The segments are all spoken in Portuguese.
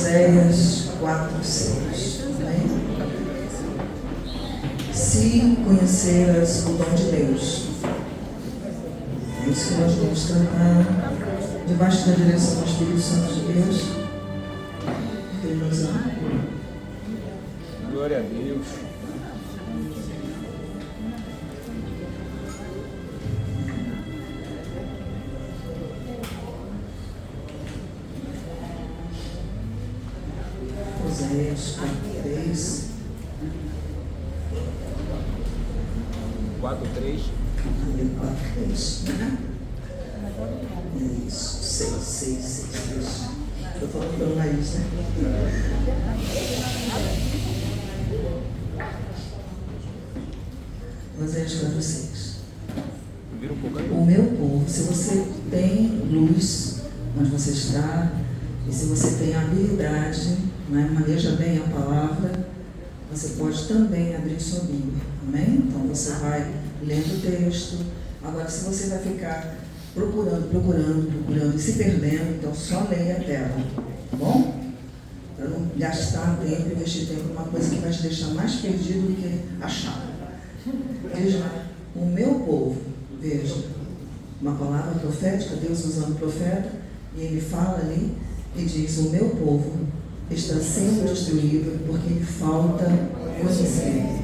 Oséias 4:6. Se conheceras o dom de Deus, é isso que nós vamos tratar debaixo da direção do Espírito Santo de Deus. Glória a Deus. Oséias 4:3. 4:3. 4:3. Isso, 6. Estou falando pelo nariz, né? Oséias 4:6. Vira um pouco aí. O meu povo, se você tem luz onde você está, e se você tem habilidade, né, maneja bem a palavra, você pode também abrir sua Bíblia, amém? Então você vai lendo o texto. Agora, se você vai ficar procurando e se perdendo, então só leia a tela, tá bom? Para não gastar tempo e investir tempo numa coisa que vai te deixar mais perdido do que achar. Veja, o meu povo, veja, uma palavra profética, Deus usando o profeta, e ele fala ali e diz: o meu povo está sendo destruído porque lhe falta conhecimento.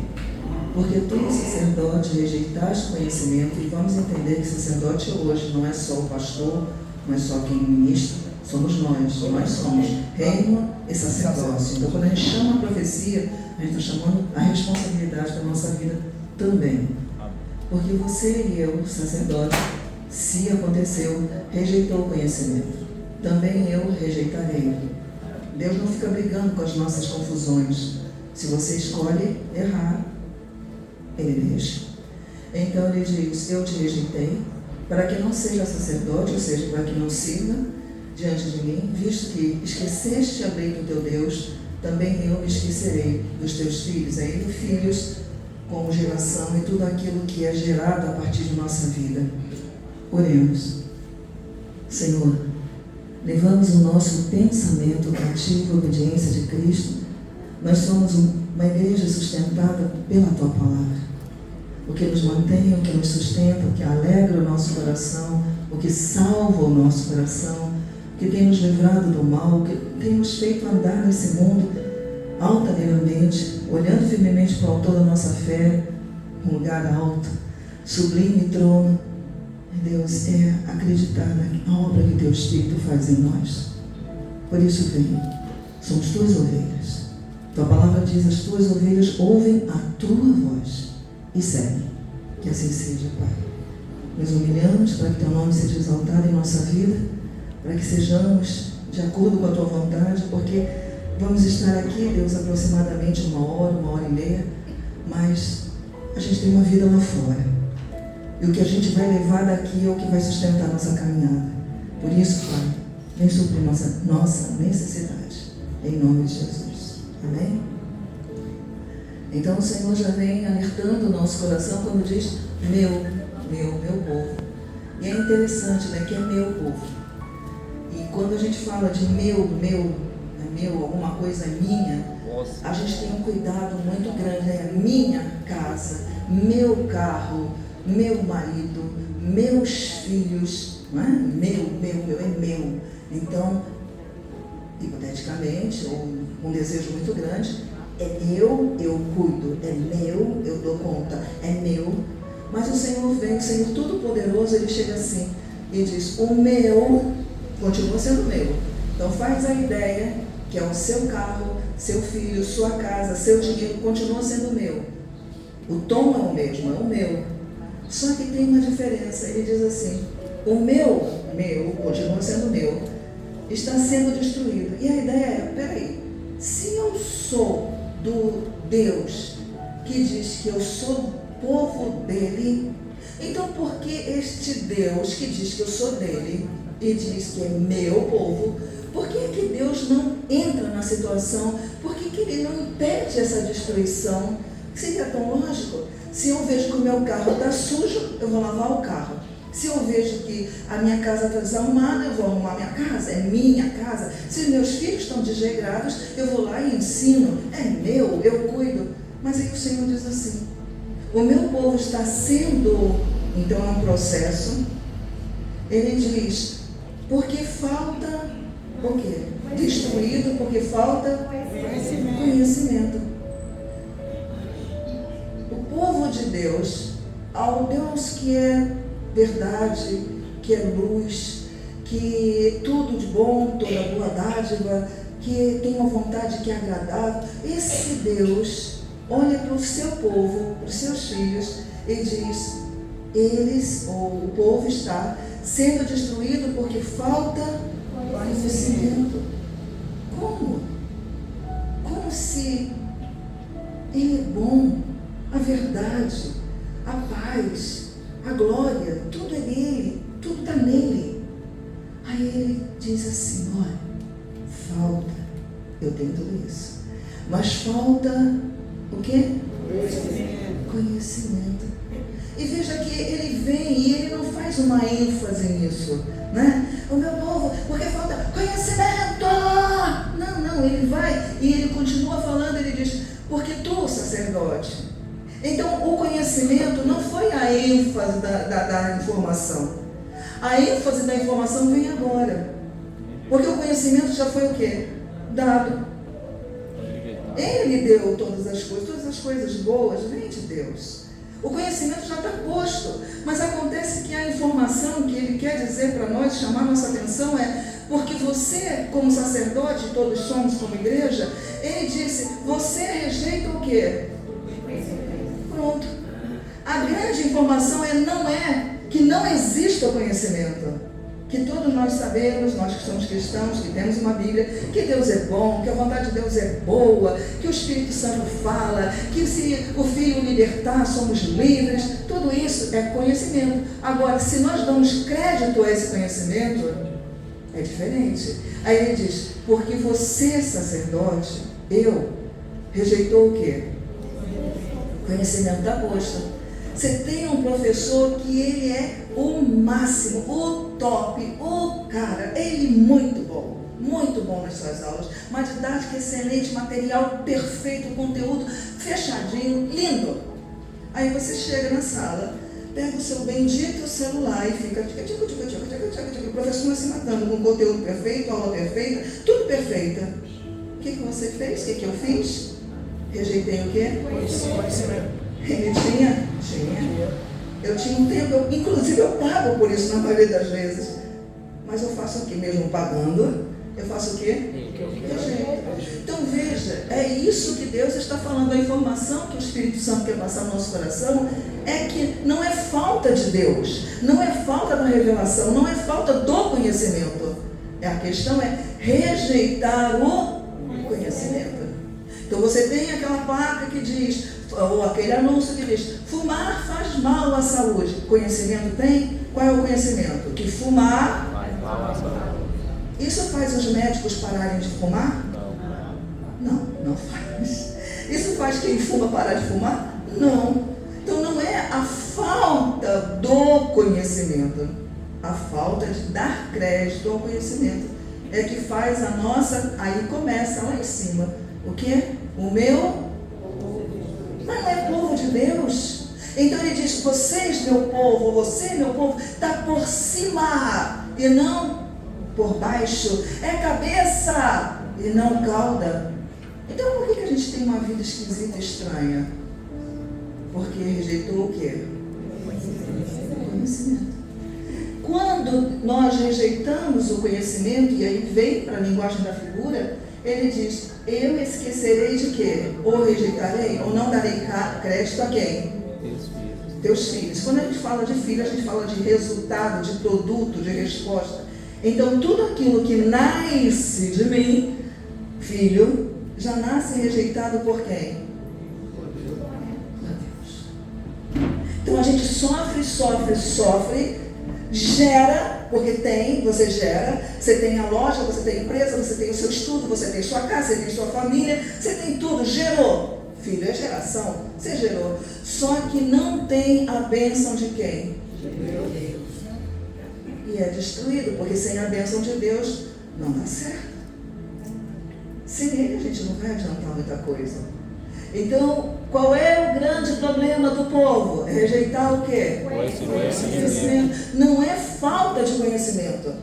Porque tu, sacerdote, rejeitaste conhecimento, e vamos entender que sacerdote hoje não é só o pastor, não é só quem ministra, somos nós somos reino e sacerdócio. Então, quando a gente chama a profecia, a gente está chamando a responsabilidade da nossa vida também. Porque você e eu, sacerdote, se aconteceu, rejeitou o conhecimento. Também eu rejeitarei. Deus não fica brigando com as nossas confusões. Se você escolhe errar, Ele deixa. Então Ele diz: eu te rejeitei, para que não seja sacerdote, ou seja, para que não sirva diante de mim, visto que esqueceste a lei do teu Deus, também eu me esquecerei dos teus filhos, ainda filhos como geração e tudo aquilo que é gerado a partir de nossa vida. Oremos. Senhor, levamos o nosso pensamento cativo à obediência de Cristo. Nós somos uma igreja sustentada pela Tua Palavra. O que nos mantém, o que nos sustenta, o que alegra o nosso coração, o que salva o nosso coração, o que tem nos livrado do mal, o que tem nos feito andar nesse mundo altaneiramente, olhando firmemente para o autor da nossa fé, um lugar alto, sublime trono. Deus, é acreditar na obra que Teu Espírito faz em nós. Por isso vem, somos Tuas ovelhas. Tua palavra diz: as Tuas ovelhas ouvem a Tua voz e seguem. Que assim seja, Pai. Nos humilhamos para que Teu nome seja exaltado em nossa vida, para que sejamos de acordo com a Tua vontade, porque vamos estar aqui, Deus, aproximadamente 1 hora, 1h30, mas a gente tem uma vida lá fora. E o que a gente vai levar daqui é o que vai sustentar a nossa caminhada. Por isso, Pai, vem suprir nossa necessidade. Em nome de Jesus. Amém? Então o Senhor já vem alertando o nosso coração quando diz: meu povo. E é interessante, né, que é meu povo. E quando a gente fala de meu, alguma coisa é minha, a gente tem um cuidado muito grande, né? Minha casa, meu carro, meu marido, meus filhos, não é? Meu, é meu. Então, hipoteticamente, ou um desejo muito grande, é meu, eu cuido, é meu, eu dou conta, é meu. Mas o Senhor vem, o Senhor Todo-Poderoso, Ele chega assim e diz: o meu continua sendo meu. Então faz a ideia que é o seu carro, seu filho, sua casa, seu dinheiro, continua sendo meu. O tom é o mesmo, é o meu. Só que tem uma diferença. Ele diz assim: o meu continua sendo meu, está sendo destruído. E a ideia é: peraí, se eu sou do Deus que diz que eu sou povo dele, então por que este Deus que diz que eu sou dele e diz que é meu povo, por que é que Deus não entra na situação? Por que que Ele não impede essa destruição? Seria tão lógico. Se eu vejo que o meu carro está sujo, eu vou lavar o carro. Se eu vejo que a minha casa está desarrumada, eu vou arrumar minha casa, é minha casa. Se meus filhos estão desregrados, eu vou lá e ensino, é meu, eu cuido. Mas aí o Senhor diz assim, o meu povo está sendo, então é um processo, ele diz, porque falta o quê? Destruído porque falta conhecimento. O povo de Deus, ao Deus que é verdade, que é luz, que tudo de bom, toda boa dádiva, que tem uma vontade que é agradável, esse Deus olha para o seu povo, para os seus filhos, e diz, o povo está sendo destruído porque falta conhecimento. Como? Como se Ele é bom, a verdade, a paz, a glória, tudo é dele, tudo está nele. Aí ele diz assim, olha, falta, eu tenho tudo isso, mas falta o quê? Conhecimento. E veja que ele vem e ele não faz uma ênfase nisso, né? O meu povo, porque falta conhecimento. Não, ele vai e ele continua falando, ele diz, porque tu, sacerdote. Então, o conhecimento não foi a ênfase da informação. A ênfase da informação vem agora. Porque o conhecimento já foi o quê? Dado. Ele deu todas as coisas boas vêm de Deus. O conhecimento já está posto, mas acontece que a informação que ele quer dizer para nós, chamar nossa atenção porque você, como sacerdote, todos somos como igreja, ele disse, você rejeita o quê? Pronto. A grande informação não é que não exista o conhecimento. Que todos nós sabemos, nós que somos cristãos, que temos uma Bíblia, que Deus é bom, que a vontade de Deus é boa, que o Espírito Santo fala, que se o Filho libertar, somos livres. Tudo isso é conhecimento. Agora, se nós damos crédito a esse conhecimento, é diferente. Aí ele diz, porque você, sacerdote, rejeitou o quê? Conhecimento da posta. Você tem um professor que ele é o máximo, o top, o cara, ele muito bom nas suas aulas, uma didática excelente, material perfeito, conteúdo fechadinho, lindo. Aí você chega na sala, pega o seu bendito celular e fica o professor vai se matando com conteúdo perfeito, aula perfeita, tudo perfeita. O que você fez? O que eu fiz? Rejeitei o quê? Conhecimento. Ele tinha. Eu tinha um tempo, inclusive eu pago por isso na maioria das vezes. Mas eu faço o quê? Mesmo pagando, eu faço o quê? Então veja, é isso que Deus está falando. A informação que o Espírito Santo quer passar no nosso coração é que não é falta de Deus, não é falta da revelação, não é falta do conhecimento. A questão é rejeitar o conhecimento. Então você tem aquela placa que diz, ou aquele anúncio que diz, fumar faz mal à saúde. Conhecimento tem? Qual é o conhecimento? Que fumar faz mal à saúde. Isso faz os médicos pararem de fumar? Não faz. Isso faz quem fuma parar de fumar? Não. Então não é a falta do conhecimento, a falta de dar crédito ao conhecimento é que faz a nossa, aí começa lá em cima, o quê? O meu, mas não é povo de Deus. Então ele diz, vocês meu povo, você meu povo, está por cima e não por baixo, é cabeça e não cauda. Então por que a gente tem uma vida esquisita e estranha? Porque rejeitou o quê? Conhecimento. Quando nós rejeitamos o conhecimento, e aí vem para a linguagem da figura, ele diz, eu esquecerei de quê? Ou rejeitarei, ou não darei crédito a quem? Teus filhos. Quando a gente fala de filho, a gente fala de resultado, de produto, de resposta. Então tudo aquilo que nasce de mim, filho, já nasce rejeitado por quem? Então a gente sofre, gera, porque você gera, você tem a loja, você tem a empresa, você tem o seu estudo, você tem sua casa, você tem sua família, você tem tudo, gerou. Filho é geração, você gerou. Só que não tem a bênção de quem? De Deus. e é destruído, porque sem a bênção de Deus não dá certo. Sem Ele a gente não vai adiantar muita coisa. Então, qual é o grande problema do povo? É rejeitar o quê? Conhecimento. Não é falta de conhecimento.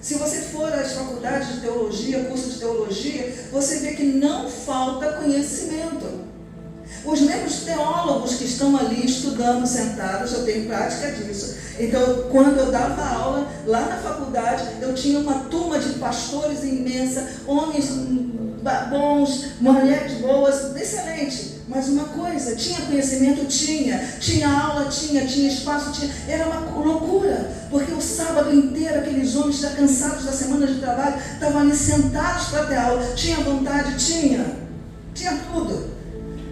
Se você for às faculdades de teologia, curso de teologia, você vê que não falta conhecimento. Os mesmos teólogos que estão ali estudando, sentados, eu tenho prática disso. Então, quando eu dava aula lá na faculdade, eu tinha uma turma de pastores imensa, homens bons, mulheres boas, excelente. Mas uma coisa, tinha conhecimento? Tinha aula? Tinha espaço? Era uma loucura, porque o sábado inteiro aqueles homens já cansados da semana de trabalho, estavam ali sentados para ter aula. Tinha vontade? Tinha tudo.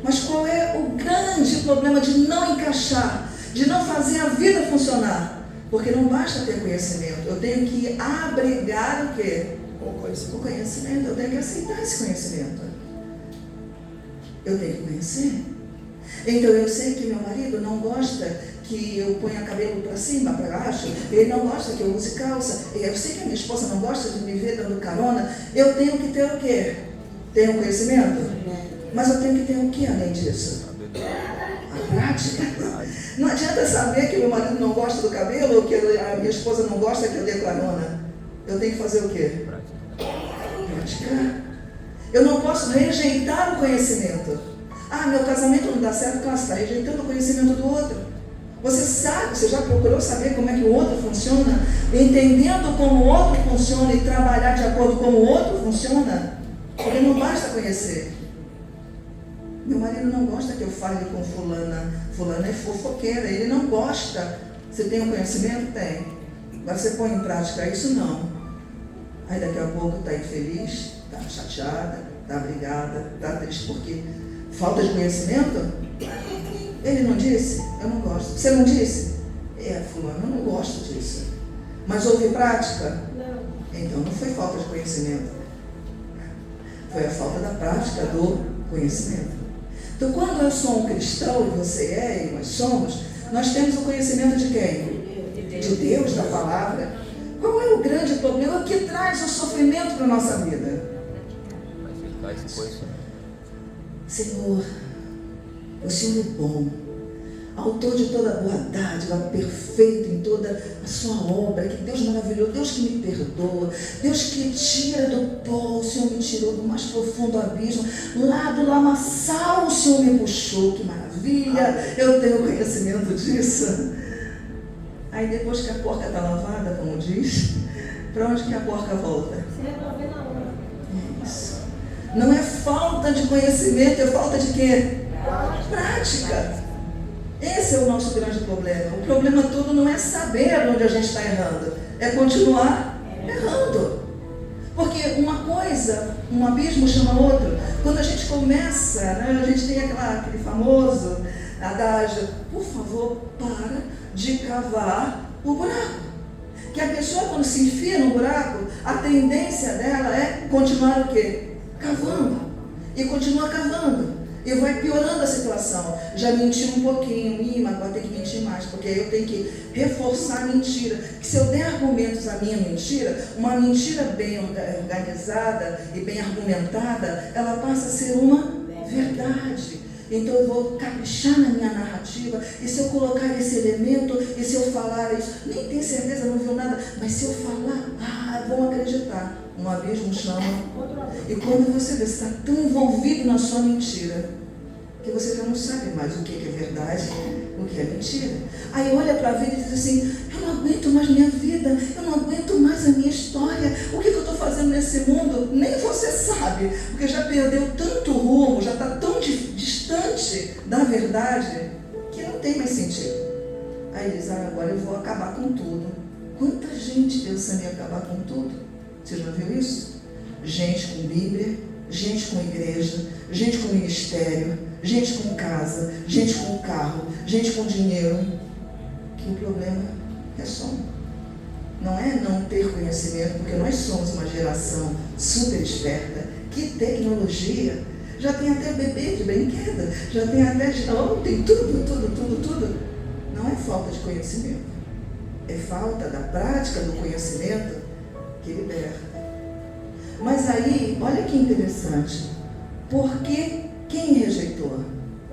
Mas qual é o grande problema de não encaixar, de não fazer a vida funcionar? Porque não basta ter conhecimento, eu tenho que abrigar o quê? O conhecimento, eu tenho que aceitar esse conhecimento. Eu tenho que conhecer. Então eu sei que meu marido não gosta que eu ponha cabelo para cima, para baixo, ele não gosta que eu use calça, eu sei que a minha esposa não gosta de me ver dando carona. Eu tenho que ter o quê? Ter um conhecimento? Mas eu tenho que ter o que além disso? A prática. Não adianta saber que meu marido não gosta do cabelo ou que a minha esposa não gosta que eu dê carona. Eu tenho que fazer o quê? Praticar. Eu não posso rejeitar o conhecimento. Meu casamento não dá certo, claro, você está rejeitando o conhecimento do outro. Você sabe, você já procurou saber como é que o outro funciona? Entendendo como o outro funciona e trabalhar de acordo com como o outro funciona? Porque não basta conhecer. Meu marido não gosta que eu fale com fulana. Fulana é fofoqueira, ele não gosta. Você tem um conhecimento? Tem. Agora você põe em prática isso? Não. Aí daqui a pouco está infeliz, está chateada, está brigada, está triste. Por quê? Falta de conhecimento? Ele não disse? Eu não gosto. Você não disse? Fulano, eu não gosto disso. Mas houve prática? Não. Então não foi falta de conhecimento. Foi a falta da prática do conhecimento. Então, quando eu sou um cristão, e você é, e nós somos, nós temos o conhecimento de quem? De Deus, da palavra. Qual é o grande problema que traz o sofrimento para a nossa vida? Senhor, o Senhor é bom, autor de toda a boa dádiva, perfeito em toda a sua obra, que Deus maravilhoso, Deus que me perdoa, Deus que tira do pó, o Senhor me tirou do mais profundo abismo, lá do lamaçal o Senhor me puxou, que maravilha, eu tenho conhecimento disso. Aí depois que a porca está lavada, como diz, para onde que a porca volta? É isso. Não é falta de conhecimento, é falta de quê? Prática. Esse é o nosso grande problema. O problema todo não é saber onde a gente está errando, é continuar errando. Porque uma coisa, um abismo chama outro. Quando a gente começa, né, a gente tem aquele famoso adágio: por favor, para de cavar o buraco. Que a pessoa, quando se enfia no buraco, a tendência dela é continuar o quê? Cavando. E continua cavando. E vai piorando a situação. Já menti um pouquinho, mas agora tem que mentir mais, porque aí eu tenho que reforçar a mentira. Que se eu der argumentos à minha mentira, uma mentira bem organizada e bem argumentada, ela passa a ser uma verdade. Então eu vou caprichar na minha narrativa, e se eu colocar esse elemento, e se eu falar isso, nem tenho certeza, não viu nada, mas se eu falar, vão acreditar. Um abismo chama. E quando você vê, você está tão envolvido na sua mentira, que você já não sabe mais o que é verdade, o que é mentira. Aí olha para a vida e diz assim: eu não aguento mais minha vida, eu não aguento mais a minha história, o que eu estou fazendo nesse mundo? Nem você sabe, porque já perdeu tanto rumo, já está tão distante da verdade, que não tem mais sentido. Aí diz: agora eu vou acabar com tudo. Quanta gente pensando em acabar com tudo? Você já viu isso? Gente com Bíblia, gente com igreja, gente com ministério, gente com casa, gente com carro, gente com dinheiro. Que o problema é sono. Não é não ter conhecimento, porque nós somos uma geração super esperta. Que tecnologia! Já tem até bebê de brinquedo, já tem até... tem tudo. Não é falta de conhecimento. é falta da prática do conhecimento que liberta. Mas aí, olha que interessante. Porque quem rejeitou?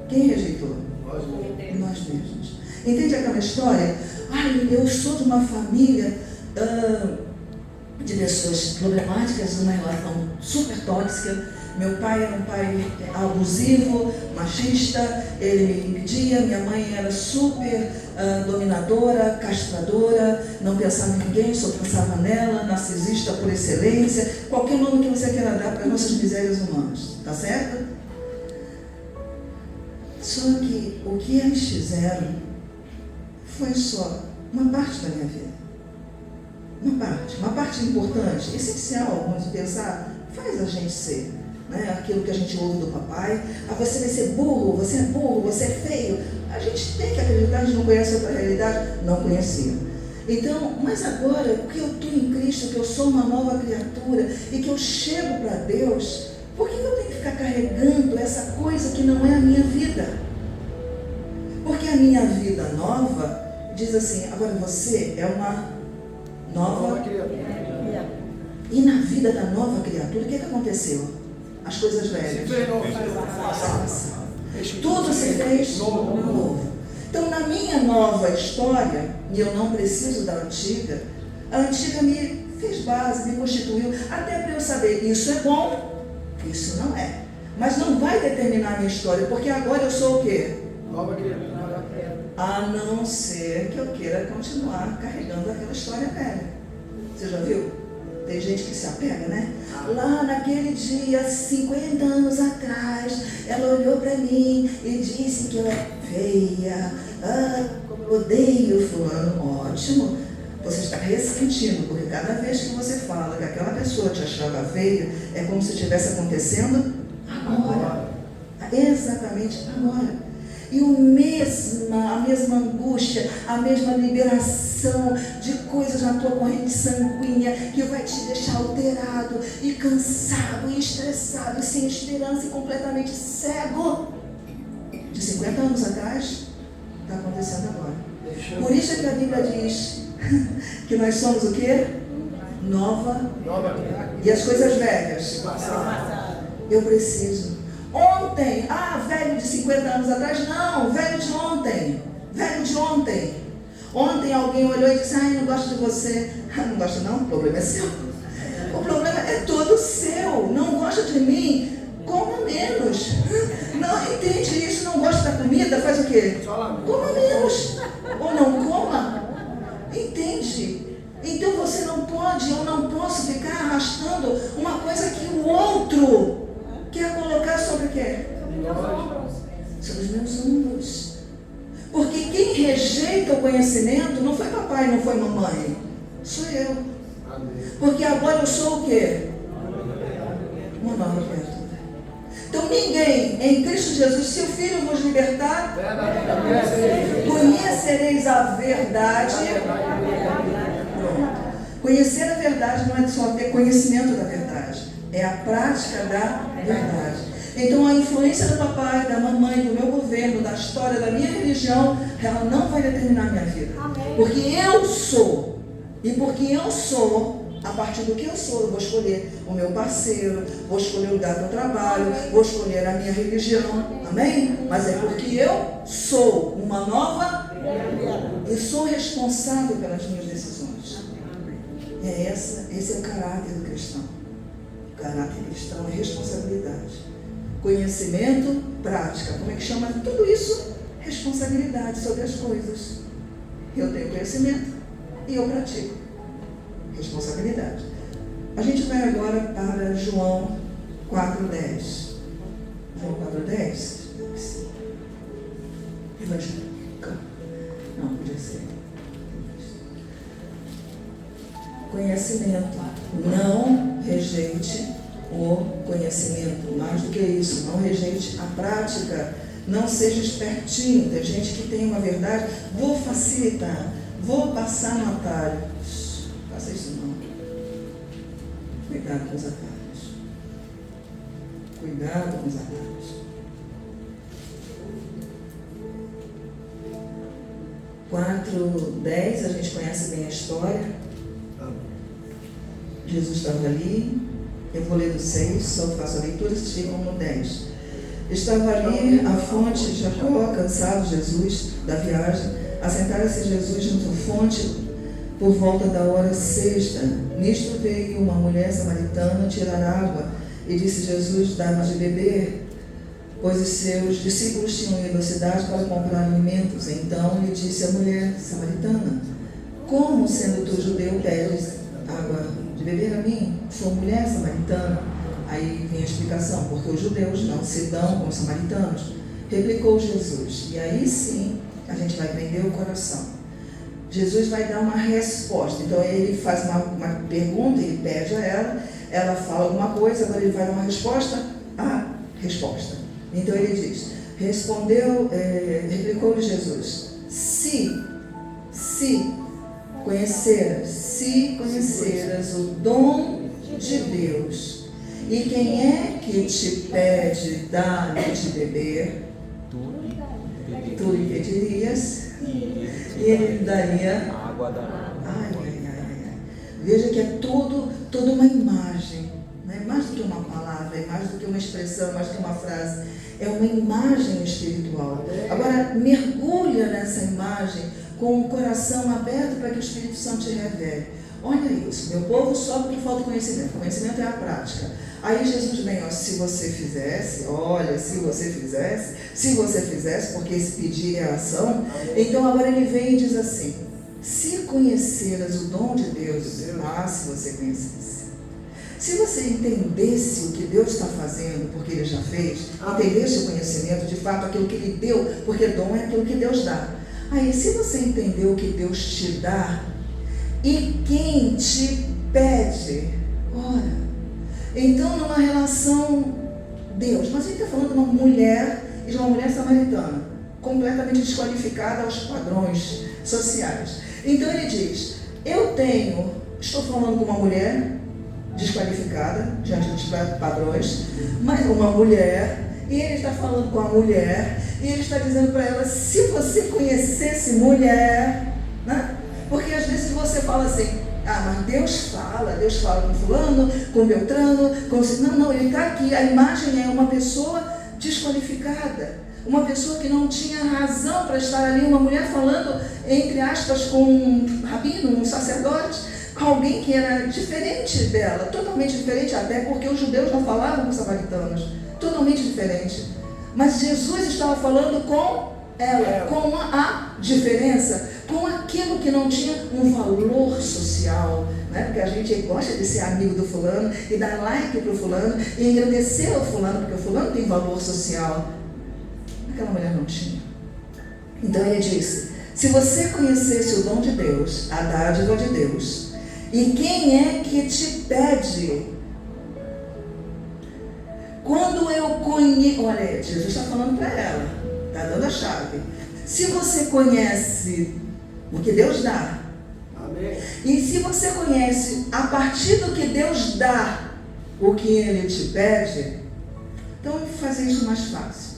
Quem rejeitou? Nós mesmos. Entende aquela história? Ai, eu sou de uma família de pessoas problemáticas, uma relação super tóxica. Meu pai era um pai abusivo, machista, ele me impedia. Minha mãe era super dominadora, castradora, não pensava em ninguém, só pensava nela, narcisista por excelência, qualquer nome que você queira dar para as nossas misérias humanas, tá certo? Só que o que eles fizeram foi só uma parte da minha vida. Uma parte importante, essencial, vamos pensar, faz a gente ser. Aquilo que a gente ouve do papai, você vai ser burro, você é burro, você é feio. A gente tem que acreditar, a gente não conhece outra realidade, não conhecia. Então, mas agora, que eu estou em Cristo, que eu sou uma nova criatura e que eu chego para Deus, por que eu tenho que ficar carregando essa coisa que não é a minha vida? Porque a minha vida nova diz assim, agora você é uma nova criatura. E na vida da nova criatura, o que aconteceu? As coisas velhas. Tudo se fez novo. Então, na minha nova história, e eu não preciso da antiga, a antiga me fez base, me constituiu, até para eu saber, isso é bom, isso não é. Mas não vai determinar a minha história, porque agora eu sou o quê? Nova criatura. A não ser que eu queira continuar carregando aquela história velha. Você já viu? Tem gente que se apega, né? Lá naquele dia, 50 anos atrás, ela olhou para mim e disse que eu era feia. Como eu odeio fulano. Ótimo. Você está ressentindo, porque cada vez que você fala que aquela pessoa te achava feia, é como se estivesse acontecendo agora. Exatamente agora. E a mesma angústia, a mesma liberação de coisas na tua corrente sanguínea que vai te deixar alterado e cansado e estressado e sem esperança e completamente cego. De 50 anos atrás, está acontecendo agora. Por isso é que a Bíblia diz que nós somos o quê? Nova. E as coisas velhas? Eu preciso. Ontem, velho de 50 anos atrás, não, velho de ontem. Ontem alguém olhou e disse, não gosto de você. Não gosta não? O problema é seu. O problema é todo seu. Não gosta de mim? Coma menos. Não entende isso? Não gosta da comida? Faz o quê? Coma menos. Ou não coma? Entende? Então você não pode, eu não posso ficar arrastando uma coisa que o outro quer colocar sobre o quê? Sobre os meus ombros. Porque quem rejeita o conhecimento não foi papai, não foi mamãe. Sou eu. Porque agora eu sou o quê? Uma nova criatura. Então ninguém em Cristo Jesus, se o Filho vos libertar, conhecereis a verdade. Pronto. Conhecer a verdade não é só ter conhecimento da verdade. É a prática da verdade. Então a influência do papai, da mamãe, do meu governo, da história, da minha religião, ela não vai determinar a minha vida. Amém. Porque eu sou. E porque eu sou, a partir do que eu sou, eu vou escolher o meu parceiro, vou escolher o lugar do trabalho, vou escolher a minha religião. Amém? Mas é porque eu sou uma nova e sou responsável pelas minhas decisões. Esse é o caráter do cristão. O caráter cristão é responsabilidade. Conhecimento, prática. Como é que chama tudo isso? Responsabilidade sobre as coisas. Eu tenho conhecimento e eu pratico. Responsabilidade. A gente vai agora para João 4,10. João 4,10? Evangélica. Não, podia ser. Conhecimento. Não rejeite o conhecimento. Mais do que isso, não rejeite a prática. Não seja espertinho. Tem gente que tem uma verdade. Vou facilitar. Vou passar no atalho. Faça isso não. Cuidado com os atalhos. Cuidado com os atalhos. 4:10, a gente conhece bem a história. Jesus estava ali. Eu vou ler do 6, só faço a leitura, vocês ficam no 10. Estava ali a fonte de Jacó, cansado Jesus da viagem. Assentara-se Jesus junto à fonte por volta da hora sexta. Nisto veio uma mulher samaritana tirar água e disse: Jesus, dá-me de beber, pois os seus discípulos tinham ido à cidade para comprar alimentos. Então lhe disse a mulher samaritana: como, sendo tu judeu, pedes água de beber a mim? Sou mulher samaritana. Aí vem a explicação: porque os judeus não se dão com os samaritanos. Replicou Jesus. E aí sim a gente vai prender o coração. Jesus vai dar uma resposta. Então ele faz uma pergunta, ele pede a ela fala alguma coisa, agora ele vai dar uma resposta à resposta. Então ele diz: replicou-lhe Jesus: se conheceras o dom de Deus, e quem é que te pede dar-lhe de beber, tu lhe pedirias, e ele lhe daria água da... Veja que é toda uma imagem, não é mais do que uma palavra, é mais do que uma expressão, mais do que uma frase, é uma imagem espiritual. Agora, mergulha nessa imagem com o coração aberto para que o Espírito Santo te revele. Olha isso, meu povo sofre porque falta conhecimento. Conhecimento é a prática. Aí Jesus vem, se você fizesse, se você fizesse, porque esse pedir é a ação. Então agora ele vem e diz assim: se conheceras o dom de Deus, se você conhecesse. Se você entendesse o que Deus está fazendo, porque Ele já fez, entendesse o conhecimento, de fato, aquilo que Ele deu, porque dom é aquilo que Deus dá. Aí, se você entendeu o que Deus te dá, e quem te pede, ora, então numa relação Deus, mas ele está falando de uma mulher e de uma mulher samaritana, completamente desqualificada aos padrões sociais. Então ele diz: estou falando com uma mulher desqualificada diante dos padrões, mas uma mulher, e ele está falando com a mulher, e ele está dizendo para ela: se você conhecesse mulher, né? Porque às vezes você fala assim: mas Deus fala com fulano, com Beltrano, não, ele está aqui. A imagem é uma pessoa desqualificada, uma pessoa que não tinha razão para estar ali, uma mulher falando, entre aspas, com um rabino, um sacerdote, com alguém que era diferente dela, totalmente diferente, até porque os judeus não falavam com os samaritanos, totalmente diferente. Mas Jesus estava falando com ela, com a diferença, com aquilo que não tinha um valor social, né? Porque a gente gosta de ser amigo do fulano e dar like para o fulano e engrandecer o fulano, porque o fulano tem valor social. Aquela mulher não tinha. Então ele disse: se você conhecesse o dom de Deus, a dádiva de Deus, e quem é que te pede? Quando eu conheço, olha, Jesus está falando para ela, está dando a chave. Se você conhece o que Deus dá, amém, e se você conhece a partir do que Deus dá o que Ele te pede, então fazer isso mais fácil.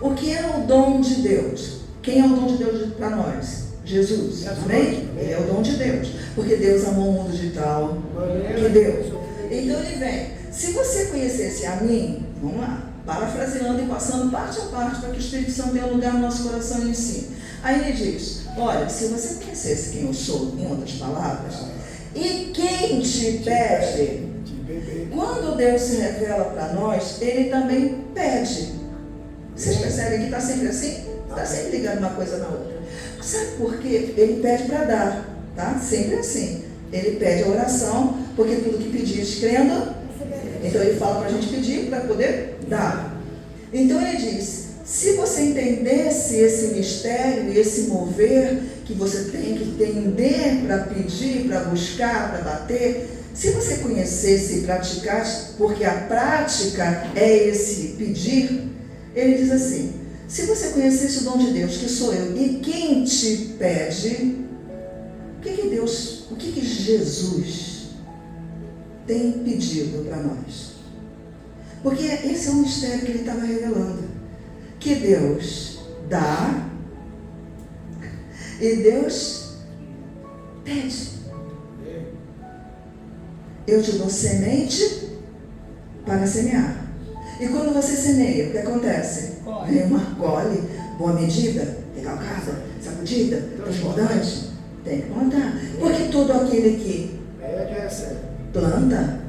O que é o dom de Deus? Quem é o dom de Deus para nós? Jesus, amém? Ele é o dom de Deus, porque Deus amou o mundo de tal que Deus. Então ele vem: se você conhecesse a mim, vamos lá, parafraseando e passando parte a parte para que o Espírito Santo tenha lugar no nosso coração e ensine. Aí ele diz: olha, se você conhecesse quem eu sou, em outras palavras, e quem te pede, quando Deus se revela para nós, Ele também pede. Vocês percebem que está sempre assim? Está sempre ligado uma coisa na outra. Sabe por quê? Ele pede para dar, tá? Sempre assim. Ele pede a oração, porque tudo que pedires crendo, então ele fala para a gente pedir para poder dar. Então ele diz: se você entendesse esse mistério, esse mover que você tem que entender para pedir, para buscar, para bater, se você conhecesse e praticasse, porque a prática é esse pedir, ele diz assim: se você conhecesse o dom de Deus, que sou eu, e quem te pede, o que Jesus tem pedido para nós? Porque esse é um mistério que ele estava revelando. Que Deus dá E Deus pede. Eu te dou semente para semear. E quando você semeia, o que acontece? Vem uma colhe, boa medida, recalcada, sacudida, transbordante. Tem que plantar. Porque todo aquele que planta,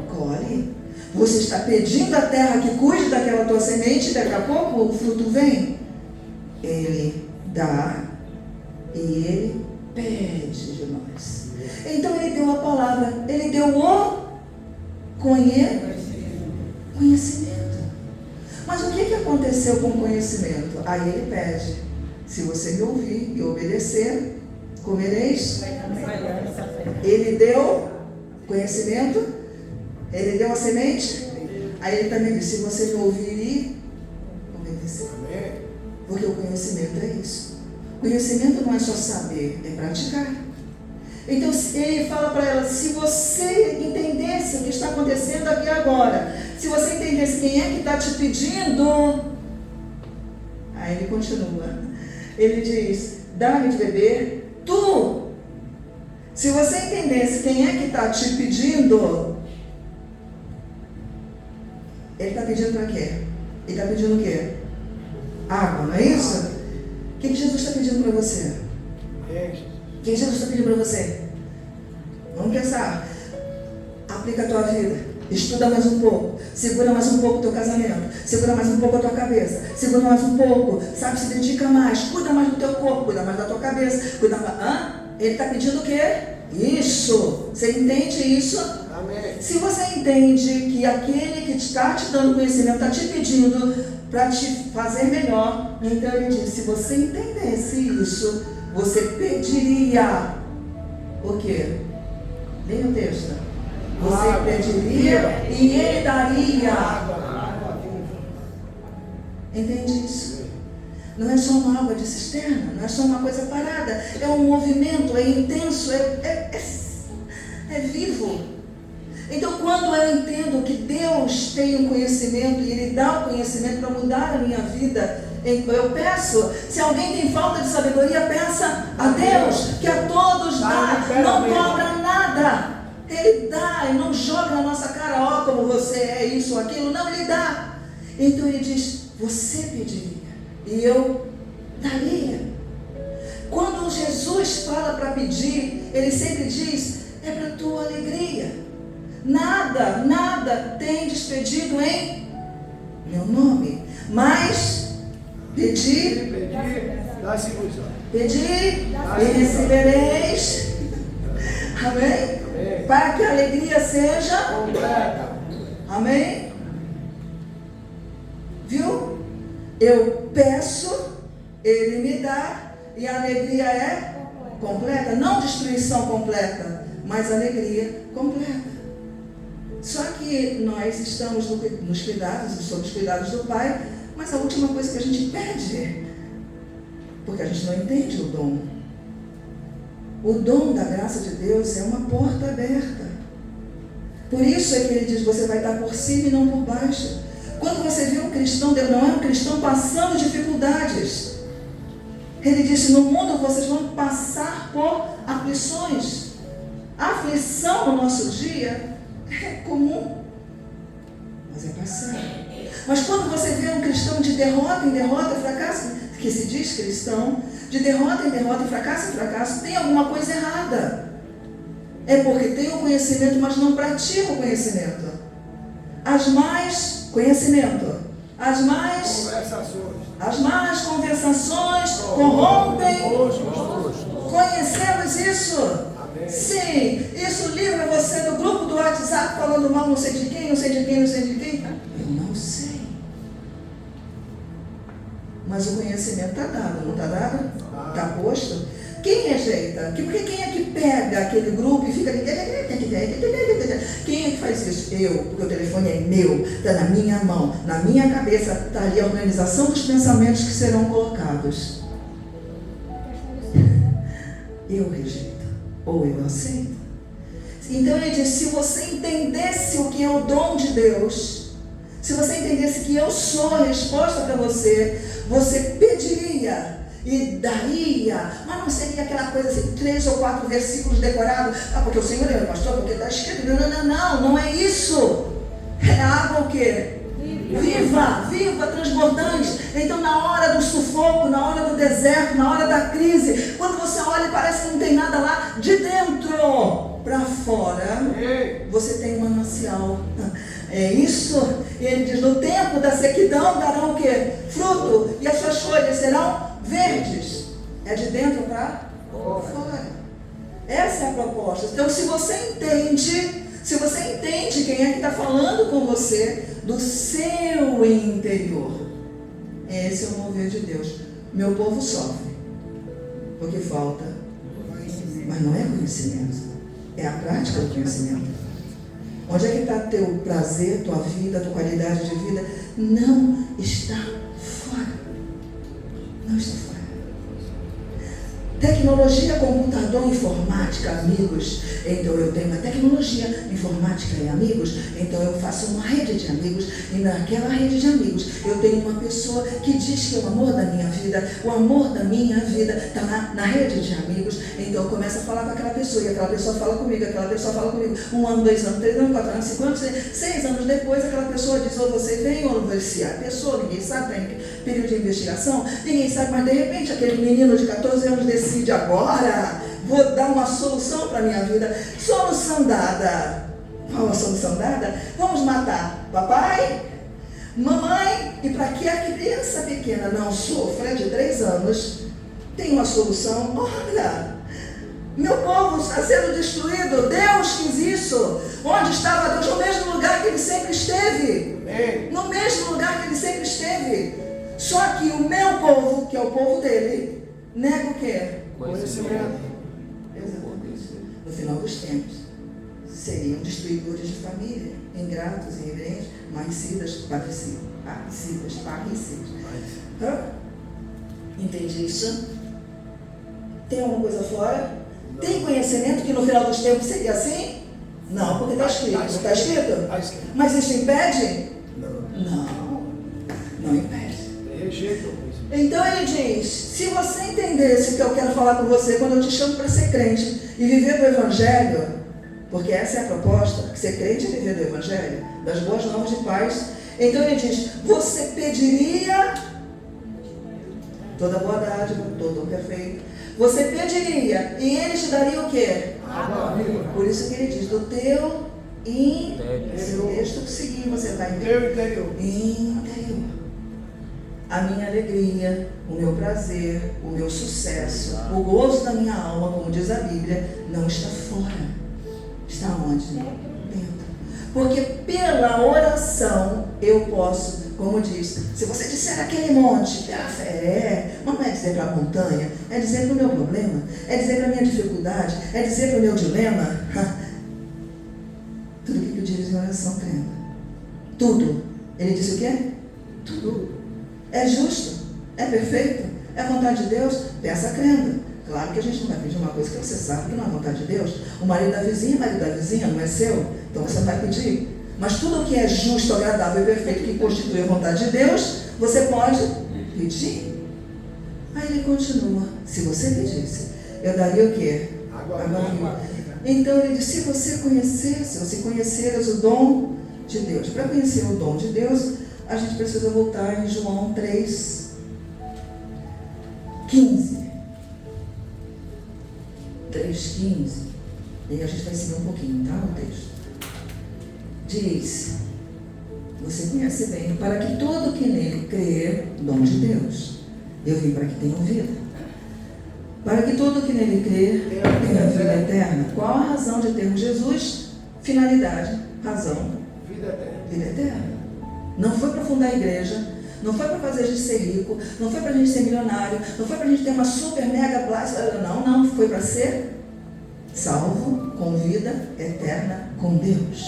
colhe. Você está pedindo à terra que cuide daquela tua semente, daqui a pouco o fruto vem. Ele dá e ele pede de nós. Então ele deu a palavra, ele deu o conhecimento. Mas o que aconteceu com o conhecimento? Aí ele pede: se você me ouvir e obedecer, comereis. Ele deu conhecimento, ele deu a semente. Aí ele também disse: se você me ouvir e obedecer. Porque o conhecimento é isso. Conhecimento não é só saber, é praticar. Então ele fala para ela: se você entendesse o que está acontecendo aqui agora, se você entendesse quem é que está te pedindo. Aí ele continua, ele diz: dá-me de beber, tu. Se você entendesse quem é que está te pedindo, ele está pedindo para quê? Ele está pedindo o quê? Água, não é isso? O que Jesus está pedindo para você? O que Jesus está pedindo para você? Vamos pensar. Aplica a tua vida. Estuda mais um pouco. Segura mais um pouco o teu casamento. Segura mais um pouco a tua cabeça. Segura mais um pouco. Sabe, se dedica mais. Cuida mais do teu corpo. Cuida mais da tua cabeça. Cuida mais. Ele está pedindo o quê? Isso. Você entende isso? Amém. Se você entende que aquele que está te dando conhecimento está te pedindo para te fazer melhor, então ele diz: se você entendesse isso, você pediria o quê? Leia o texto. Você pediria e ele daria. Entende isso? Não é só uma água de cisterna, não é só uma coisa parada, é um movimento, é intenso, é vivo. Então, quando eu entendo que Deus tem um conhecimento e Ele dá o conhecimento para mudar a minha vida, eu peço. Se alguém tem falta de sabedoria, peça a Deus, que a todos dá, não cobra nada. Ele dá e não joga na nossa cara: ó, como você é isso ou aquilo. Não, Ele dá. Então Ele diz: você pediria e eu daria. Quando Jesus fala para pedir, Ele sempre diz: é para a tua alegria. Nada tem despedido em meu nome, mas pedir e recebereis. Amém? Para que a alegria seja completa. Amém? Viu? Eu peço, Ele me dá, e a alegria é completa. Não destruição completa, mas alegria completa. Só que nós estamos nos cuidados, sob os cuidados do Pai, mas a última coisa que a gente pede, porque a gente não entende o dom. O dom da graça de Deus é uma porta aberta. Por isso é que ele diz: você vai estar por cima e não por baixo. Quando você vê um cristão, Deus não é um cristão passando dificuldades. Ele disse: no mundo vocês vão passar por aflições. A aflição no nosso dia é comum, mas é passado. Mas quando você vê um cristão de derrota em derrota, fracasso, que se diz cristão, de derrota em derrota, fracasso em fracasso, tem alguma coisa errada. É porque tem o conhecimento, mas não pratica o conhecimento. As más conversações corrompem. Conhecemos isso? Sim, isso livra você do grupo do WhatsApp falando mal não sei de quem. Eu não sei. Mas o conhecimento está dado, não está dado? Está posto? Quem rejeita? Porque quem é que pega aquele grupo e fica... Quem é que faz isso? Eu, porque o telefone é meu, está na minha mão, na minha cabeça, está ali a organização dos pensamentos que serão colocados. Eu rejeito, ou eu aceito. Então ele diz: se você entendesse o que é o dom de Deus, se você entendesse que eu sou a resposta para você, você pediria e daria, mas não seria aquela coisa assim, 3 ou 4 versículos decorados, porque o Senhor é o pastor, porque está escrito, não é isso. É água o quê? Viva, transbordante. Então na hora do sufoco, na hora do deserto, na hora da crise, quando você olha e parece que não tem nada lá, de dentro para fora, você tem um manancial. É isso. E ele diz, no tempo da sequidão darão o quê? Fruto, e as suas folhas serão verdes. É de dentro para fora. Essa é a proposta. Então se você entende quem é que está falando com você, do seu interior, esse é o mover de Deus. Meu povo sofre porque falta, mas não é conhecimento, é a prática do conhecimento. Onde é que está teu prazer, tua vida, tua qualidade de vida? Não está fora. Não está fora. Tecnologia, computador, informática, amigos. Então eu tenho uma tecnologia, informática e amigos. Então eu faço uma rede de amigos. E naquela rede de amigos eu tenho uma pessoa que diz que é o amor da minha vida. O amor da minha vida está na rede de amigos. Então eu começo a falar com aquela pessoa. E aquela pessoa fala comigo, aquela pessoa fala comigo. 1 ano, 2 anos, 3 anos, 4 anos, 5 anos, 6 anos depois, aquela pessoa diz, ou você vem ou você é a pessoa, ninguém sabe, tem período de investigação, ninguém sabe, mas de repente aquele menino de 14 anos decide agora, vou dar uma solução para a minha vida. Solução dada. Qual a solução dada? Vamos matar papai, mamãe, e para que a criança pequena não sofra, de 3 anos, tem uma solução. Olha, meu povo está sendo destruído, Deus quis isso. Onde estava Deus? No mesmo lugar que ele sempre esteve. No mesmo lugar que ele sempre esteve. Só que o meu povo, que é o povo dele, nega o quê? Conhecimento. Exatamente. No final dos tempos, seriam destruidores de família, ingratos, irreverentes, maicidas, parricidas. Entende isso? Tem alguma coisa fora? Tem conhecimento que no final dos tempos seria assim? Não, porque está escrito. Está escrito? Mas isso impede? Não impede. Então ele diz, se você entendesse o que eu quero falar com você, quando eu te chamo para ser crente e viver do Evangelho, porque essa é a proposta, ser crente é viver do Evangelho, das boas novas de paz. Então ele diz, você pediria toda boa dádiva, todo perfeito, você pediria e ele te daria o quê? Água viva. Por isso que ele diz, do teu interior. Esse texto que seguir, você vai ver. Teu interior. Interior. A minha alegria, o meu prazer, o meu sucesso, o gozo da minha alma, como diz a Bíblia, não está fora. Está onde? Dentro. Porque pela oração eu posso, como diz, se você disser aquele monte, mas não é dizer para a montanha, é dizer para o meu problema, é dizer para a minha dificuldade, é dizer para o meu dilema. Tudo que eu diz em oração, crendo. Tudo. Ele disse o quê? Tudo. É justo, é perfeito, é a vontade de Deus, peça crendo. Claro que a gente não vai pedir uma coisa que você sabe que não é a vontade de Deus. O marido da vizinha, não é seu, então você vai pedir. Mas tudo o que é justo, agradável e perfeito, que constitui a vontade de Deus, você pode pedir. Aí ele continua, se você pedisse, eu daria o quê? Água viva. Então ele diz, se você conhecesse, ou se conheceres o dom de Deus. Para conhecer o dom de Deus, a gente precisa voltar em João 3:15. 3:15. E aí a gente vai seguir um pouquinho, tá? O texto. Diz, você conhece bem, para que todo que nele crer, dom de Deus. Eu vim para que tenham vida. Para que todo que nele crer, tenha vida eterna. Qual a razão de termos Jesus? Finalidade, razão. Vida eterna. Não foi para fundar a igreja, não foi para fazer a gente ser rico, não foi para a gente ser milionário, não foi para a gente ter uma super mega plástica, não, foi para ser salvo com vida eterna com Deus.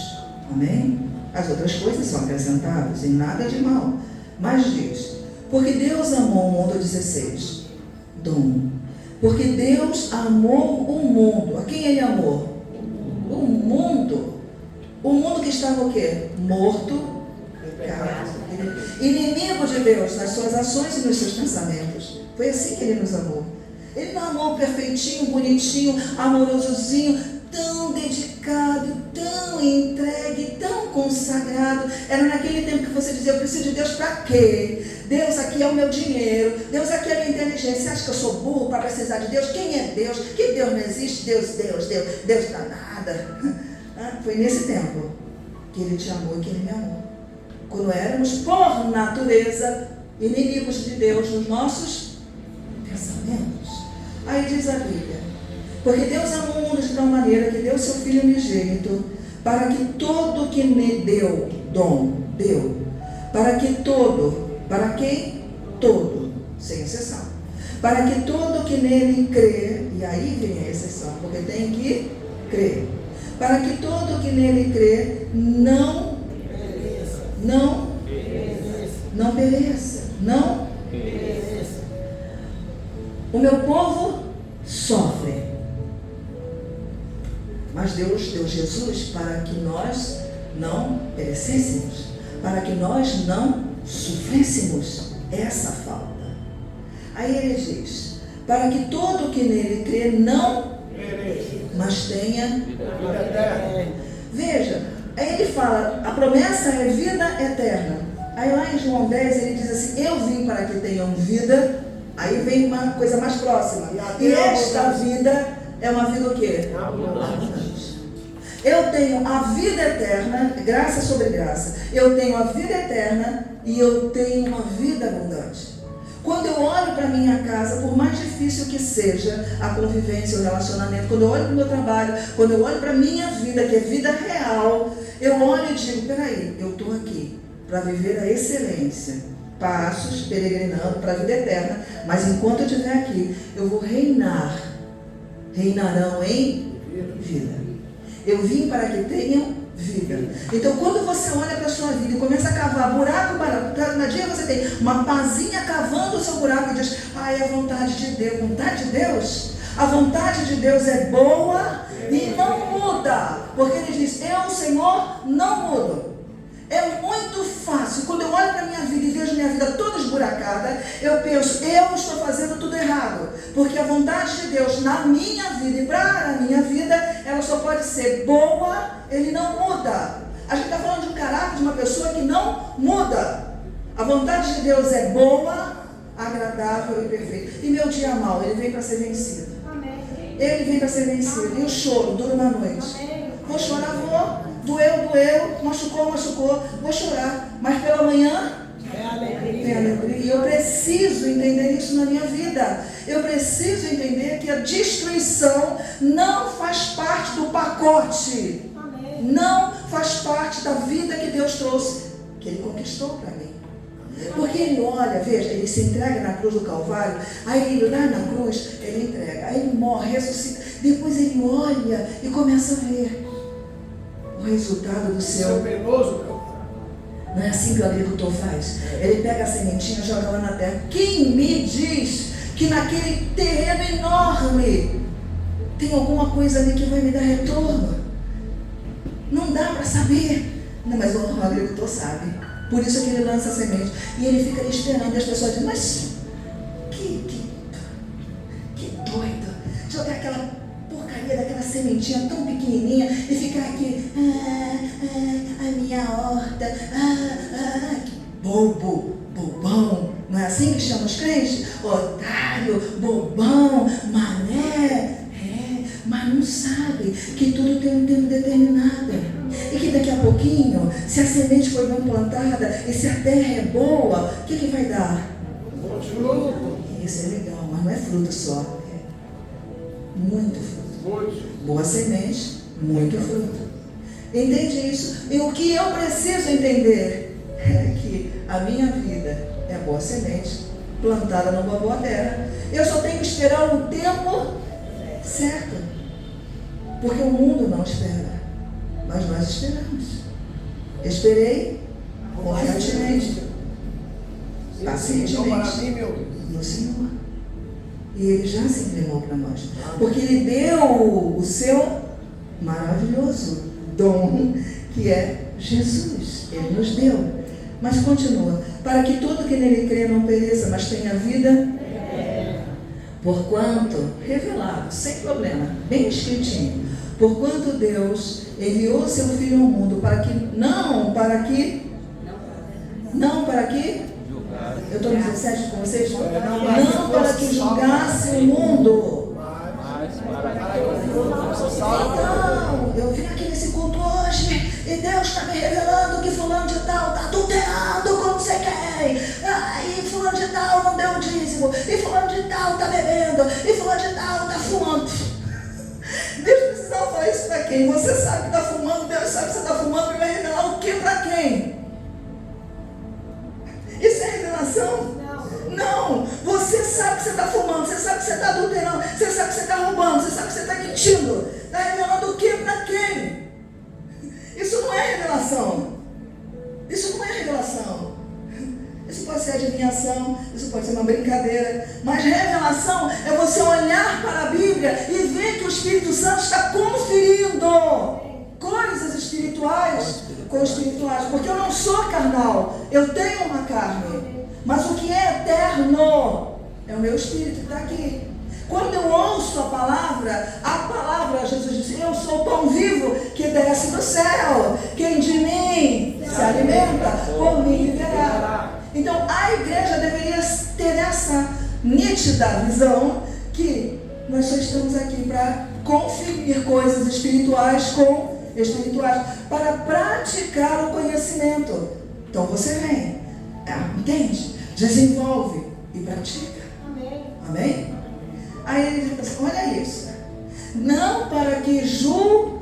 Amém? As outras coisas são acrescentadas, e nada de mal. Mas diz, porque Deus amou o mundo, 16, dom. Porque Deus amou o mundo. A quem ele amou? O mundo. O mundo que estava o quê? Morto. Ele dele. Inimigo de Deus nas suas ações e nos seus pensamentos. Foi assim que ele nos amou. Ele não amou perfeitinho, bonitinho, amorosozinho, tão dedicado, tão entregue, tão consagrado. Era naquele tempo que você dizia: eu preciso de Deus para quê? Deus, aqui é o meu dinheiro. Deus, aqui é a minha inteligência. Você acha que eu sou burro para precisar de Deus? Quem é Deus? Que Deus não existe? Deus para nada. Foi nesse tempo que ele te amou e que ele me amou. Quando éramos, por natureza, inimigos de Deus nos nossos pensamentos. Aí diz a Bíblia: porque Deus amou o mundo de tal maneira que deu seu Filho unigênito, para que todo que me deu, para quem? Todo, sem exceção. Para que todo que nele crê, e aí vem a exceção, porque tem que crer. Para que todo que nele crê não pereça. O meu povo sofre, mas Deus deu Jesus para que nós não perecêssemos, para que nós não sofrêssemos essa falta. Aí ele diz: para que todo que nele crê não pereça, mas tenha vida eterna. Veja, aí ele fala, a promessa é vida eterna. Aí lá em João 10 ele diz assim: eu vim para que tenham vida. Aí vem uma coisa mais próxima. E esta vida é uma vida o quê? Abundante. Eu tenho a vida eterna, graça sobre graça. Eu tenho a vida eterna e eu tenho uma vida abundante. Quando eu olho para a minha casa, por mais difícil que seja a convivência, o relacionamento, quando eu olho para o meu trabalho, quando eu olho para a minha vida, que é vida real, eu olho e digo: peraí, eu estou aqui para viver a excelência. Passos, peregrinando para a vida eterna, mas enquanto eu estiver aqui, eu vou reinarão em vida. Eu vim para que tenham vida. Então, quando você olha para a sua vida e começa a cavar buraco, cada dia você tem uma pazinha cavando o seu buraco e diz: é a vontade de Deus. Vontade de Deus? A vontade de Deus é boa e não muda, porque ele diz: eu, Senhor, não mudo. É muito fácil, quando eu olho para a minha vida e vejo minha vida toda esburacada, eu penso: eu estou fazendo tudo errado, porque a vontade de Deus na minha vida e para a minha vida, ela só pode ser boa, ele não muda. A gente está falando de um caráter de uma pessoa que não muda. A vontade de Deus é boa, agradável e perfeita. E meu dia mal, ele vem para ser vencido. Amém. Ele vem para ser vencido. E o choro dura uma noite. Amém. Vou chorar, vou. Doeu, machucou, vou chorar, mas pela manhã vem alegria. E eu preciso entender isso na minha vida. Eu preciso entender que a destruição não faz parte do pacote. Amém. Não faz parte da vida que Deus trouxe, que Ele conquistou para mim. Porque Ele olha, veja, Ele se entrega na cruz do Calvário, aí Ele lá na cruz, Ele entrega, aí Ele morre, ressuscita, depois Ele olha e começa a ver o resultado do seu penoso. Não é assim que o agricultor faz? Ele pega a sementinha, joga lá na terra. Quem me diz que naquele terreno enorme tem alguma coisa ali que vai me dar retorno? Não dá para saber. Não, mas o agricultor sabe. Por isso que ele lança a semente. E ele fica ali esperando. E as pessoas dizem: mas que doido. Jogar aquela porcaria daquela sementinha tão pequenininha e ficar aqui: a minha horta, que bobo, bobão. Não é assim que chamam os crentes? Otário, bobão, mané. Mas não sabe que tudo tem um tempo determinado. E que daqui a pouquinho, se a semente for bem plantada e se a terra é boa, o que vai dar? Fruto. Isso é legal, mas não é fruto só. É muito fruto. Boa semente, muito fruto. Entende isso? E o que eu preciso entender é que a minha vida é boa semente, plantada numa boa terra. Eu só tenho que esperar o tempo certo. Porque o mundo não espera, mas nós esperamos. Esperei confiantemente, pacientemente no Senhor. E Ele já se inclinou para nós. Porque Ele deu o seu maravilhoso dom, que é Jesus. Ele nos deu. Mas continua. Para que todo que nele crê não pereça, mas tenha vida. Porquanto, revelado, sem problema, bem escritinho. Porquanto Deus enviou seu Filho ao mundo não para que eu estou no 17 com vocês? Não para que julgasse o mundo. Então, eu vim aqui nesse culto hoje e Deus está me revelando que fulano de tal está adulterando como você quer. E fulano de tal não deu o dízimo. E fulano de tal está bebendo. E fulano de tal está fumando. Deus precisava falar isso para quem? Você sabe que está fumando, Deus sabe que você está fumando, e vai revelar o que para quem? Isso é revelação? Não. Você sabe que você está fumando, você sabe que você está adulterando, você sabe que você está roubando, você sabe que você está mentindo. Está revelando o que para quem? Isso não é revelação. Isso não é revelação. Isso pode ser adivinhação, isso pode ser uma brincadeira, mas revelação é você olhar para a Bíblia e ver que o Espírito Santo está conferindo coisas espirituais com espirituais, porque eu não sou carnal, eu tenho uma carne, mas o que é eterno é o meu espírito que está aqui. Quando eu ouço a palavra, Jesus disse, eu sou o pão vivo que desce do céu, quem de mim se alimenta, por mim viverá. Então a igreja deveria ter essa nítida visão que nós só estamos aqui para conferir coisas espirituais com espirituais, para praticar o conhecimento. Então você vem, entende? Desenvolve e pratica. Amém? Aí ele diz assim, olha isso. Não para que julgasse.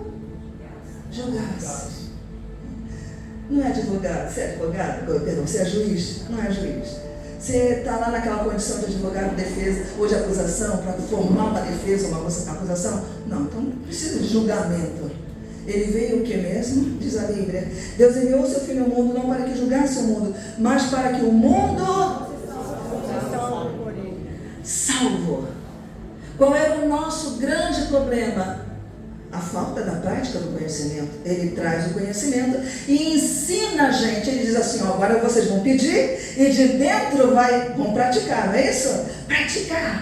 Não é advogado, você é advogado? Perdão, você é juiz? Não é juiz. Você está lá naquela condição de advogado de defesa ou de acusação, para formar uma defesa ou uma acusação? Não, então não precisa de julgamento. Ele veio o que mesmo? Diz a Bíblia. Deus enviou o seu Filho ao mundo não para que julgasse o mundo, mas para que o mundo salvo. Qual era o nosso grande problema? A falta da prática do conhecimento. Ele traz o conhecimento e ensina a gente. Ele diz assim, ó, agora vocês vão pedir e de dentro vão praticar, não é isso?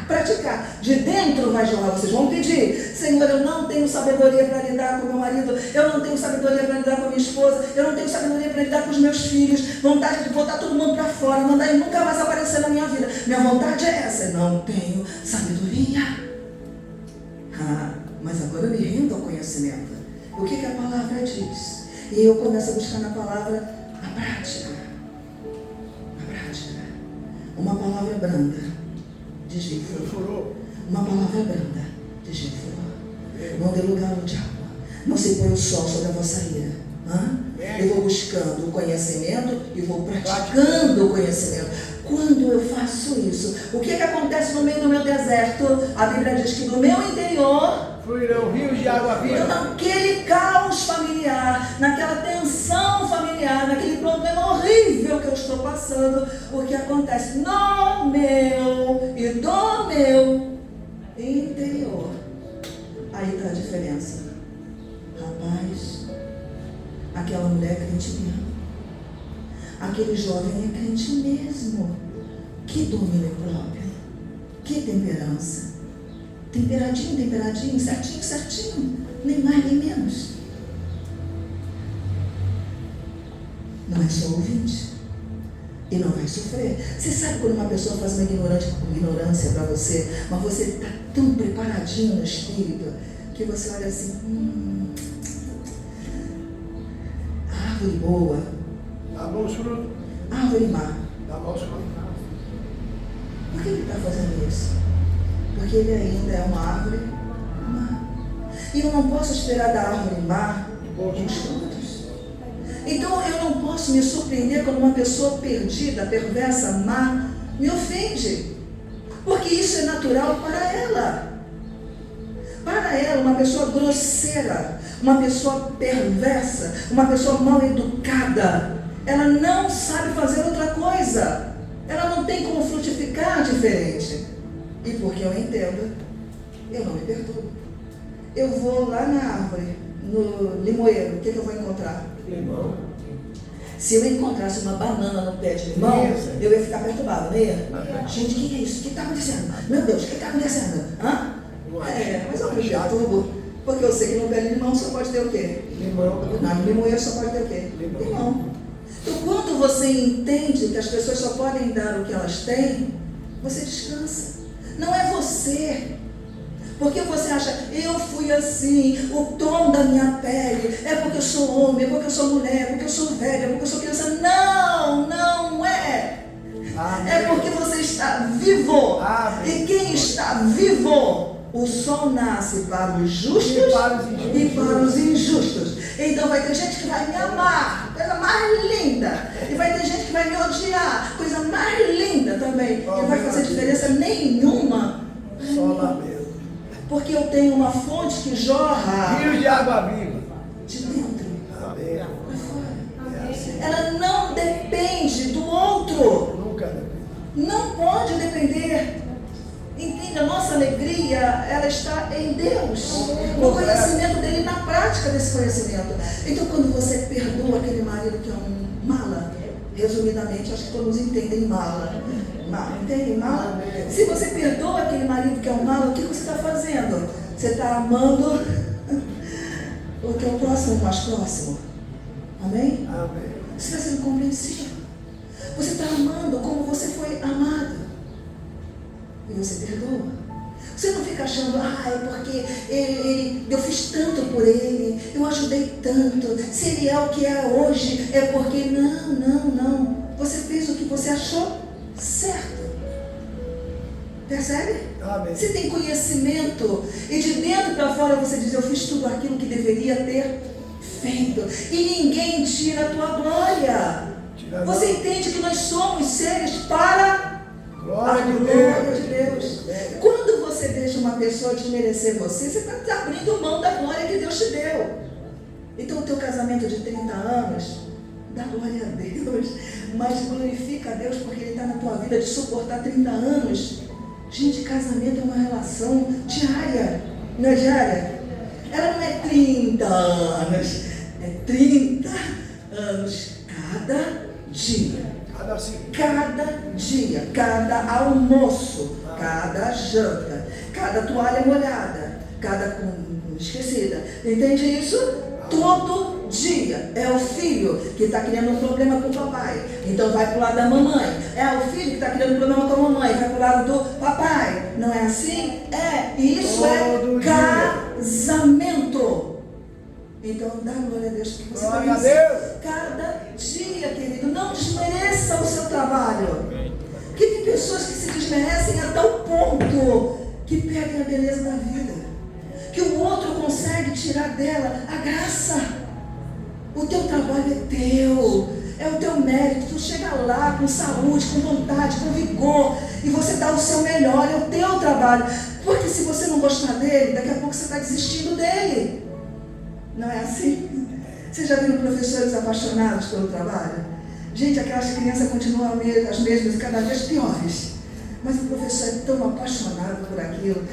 Praticar. De dentro vai jorrar, vocês vão pedir. Senhor, eu não tenho sabedoria para lidar com meu marido, eu não tenho sabedoria para lidar com a minha esposa, eu não tenho sabedoria para lidar com os meus filhos, vontade de botar todo mundo para fora, mandar ele nunca mais aparecer na minha vida. Minha vontade é essa, eu não tenho sabedoria. Mas agora eu me rendo ao conhecimento. O que a palavra diz? E eu começo a buscar na palavra a prática. Uma palavra branda de gelo. Uma palavra branda de gelo. Não dê lugar ao diabo. Não se põe o sol sobre a vossa ira. Eu vou buscando o conhecimento e vou praticando o conhecimento. Quando eu faço isso, o que acontece no meio do meu deserto? A Bíblia diz que do meu interior fluirão rios de água viva. Naquele caos familiar, naquela tensão familiar, naquele problema horrível que eu estou passando, o que acontece no meu e do meu interior. Aí está a diferença. Rapaz, aquela mulher é crente mesmo. Aquele jovem é crente mesmo. Que domínio próprio. Que temperança. Temperadinho, certinho. Nem mais nem menos. Não é só ouvinte. E não vai sofrer. Você sabe quando uma pessoa faz uma ignorância para você, mas você está tão preparadinho no espírito, que você olha assim, árvore boa, dá bons frutos, árvore má. dá bons frutos. Por que ele está fazendo isso? Porque ele ainda é uma árvore má. E eu não posso esperar da árvore má bons frutos. Então eu não posso me surpreender quando uma pessoa perdida, perversa, má, me ofende. Porque isso é natural para ela. Para ela, uma pessoa grosseira, uma pessoa perversa, uma pessoa mal educada, ela não sabe fazer outra coisa. Ela não tem como frutificar diferente. E porque eu entendo, eu não me perdoo. Eu vou lá na árvore, no limoeiro, o que eu vou encontrar? Limão. Se eu encontrasse uma banana no pé de limão, eu ia ficar perturbado, não ia? Gente, o que é isso? O que está acontecendo? Meu Deus, o que está acontecendo? Hã? Mas eu me perturbo, porque eu sei que no pé de limão só pode ter o quê? Limão. No limoeiro só pode ter o quê? Limão. Então, quando você entende que as pessoas só podem dar o que elas têm, você descansa. Não é você. Porque você acha, eu fui assim, o tom da minha pele, é porque eu sou homem, é porque eu sou mulher, é porque eu sou velha, é porque eu sou criança. Não, não é. Amém. É porque você está vivo. Amém. E quem está vivo, o sol nasce para os justos e para os injustos. Então vai ter gente que vai me amar, coisa mais linda. E vai ter gente que vai me odiar, coisa mais linda também. E não vai fazer diferença nenhuma. Só lamento. Porque eu tenho uma fonte que jorra Rio de água viva. de dentro Amém. para fora. É assim. Ela não depende do outro. Nunca depende. Não pode depender. Entende? A nossa alegria, ela está em Deus. No conhecimento dele, na prática desse conhecimento. Então, quando você perdoa aquele marido que é um mala, resumidamente, acho que todos entendem mala. Entendem mala? Se você perdoa aquele marido que é um mala, o que você está fazendo? Você está amando o que é o próximo, o mais próximo. Amém? Amém. Você está sendo compreensivo. Você está amando como você foi amado. E você perdoa. Você não fica achando, é porque eu fiz tanto por ele, eu ajudei tanto. Se ele é o que é hoje, é porque não. Você fez o que você achou certo. Percebe? Amém. Você tem conhecimento e de dentro para fora você diz, eu fiz tudo aquilo que deveria ter feito. E ninguém tira a tua glória. Você entende que nós somos seres para a glória de Deus. Quando você deixa uma pessoa desmerecer você, você está abrindo mão da glória que Deus te deu. Então o teu casamento de 30 anos, dá glória a Deus, mas glorifica a Deus porque Ele está na tua vida de suportar 30 anos. Gente, casamento é uma relação diária, não é diária? Ela não é 30 anos, é 30 anos cada dia. Cada dia, cada almoço, cada janta, cada toalha molhada, cada esquecida. Entende isso? Todo dia. É o filho que está criando um problema com o papai, então vai para o lado da mamãe. É o filho que está criando um problema com a mamãe, vai para o lado do papai. Não é assim? E isso todo é casamento. Então dá glória a Deus porque você Glória está a Deus. cada dia, querido. Não desmereça o seu trabalho. Porque tem pessoas que se desmerecem a tal ponto que perdem a beleza da vida, que o outro consegue tirar dela a graça. O teu trabalho é teu, é o teu mérito. Tu chega lá com saúde, com vontade, com vigor, e você dá o seu melhor, é o teu trabalho. Porque se você não gostar dele, daqui a pouco você está desistindo dele. Não é assim? Vocês já viram professores apaixonados pelo trabalho? Gente, aquelas crianças continuam as mesmas e cada vez piores. Mas o professor é tão apaixonado por aquilo.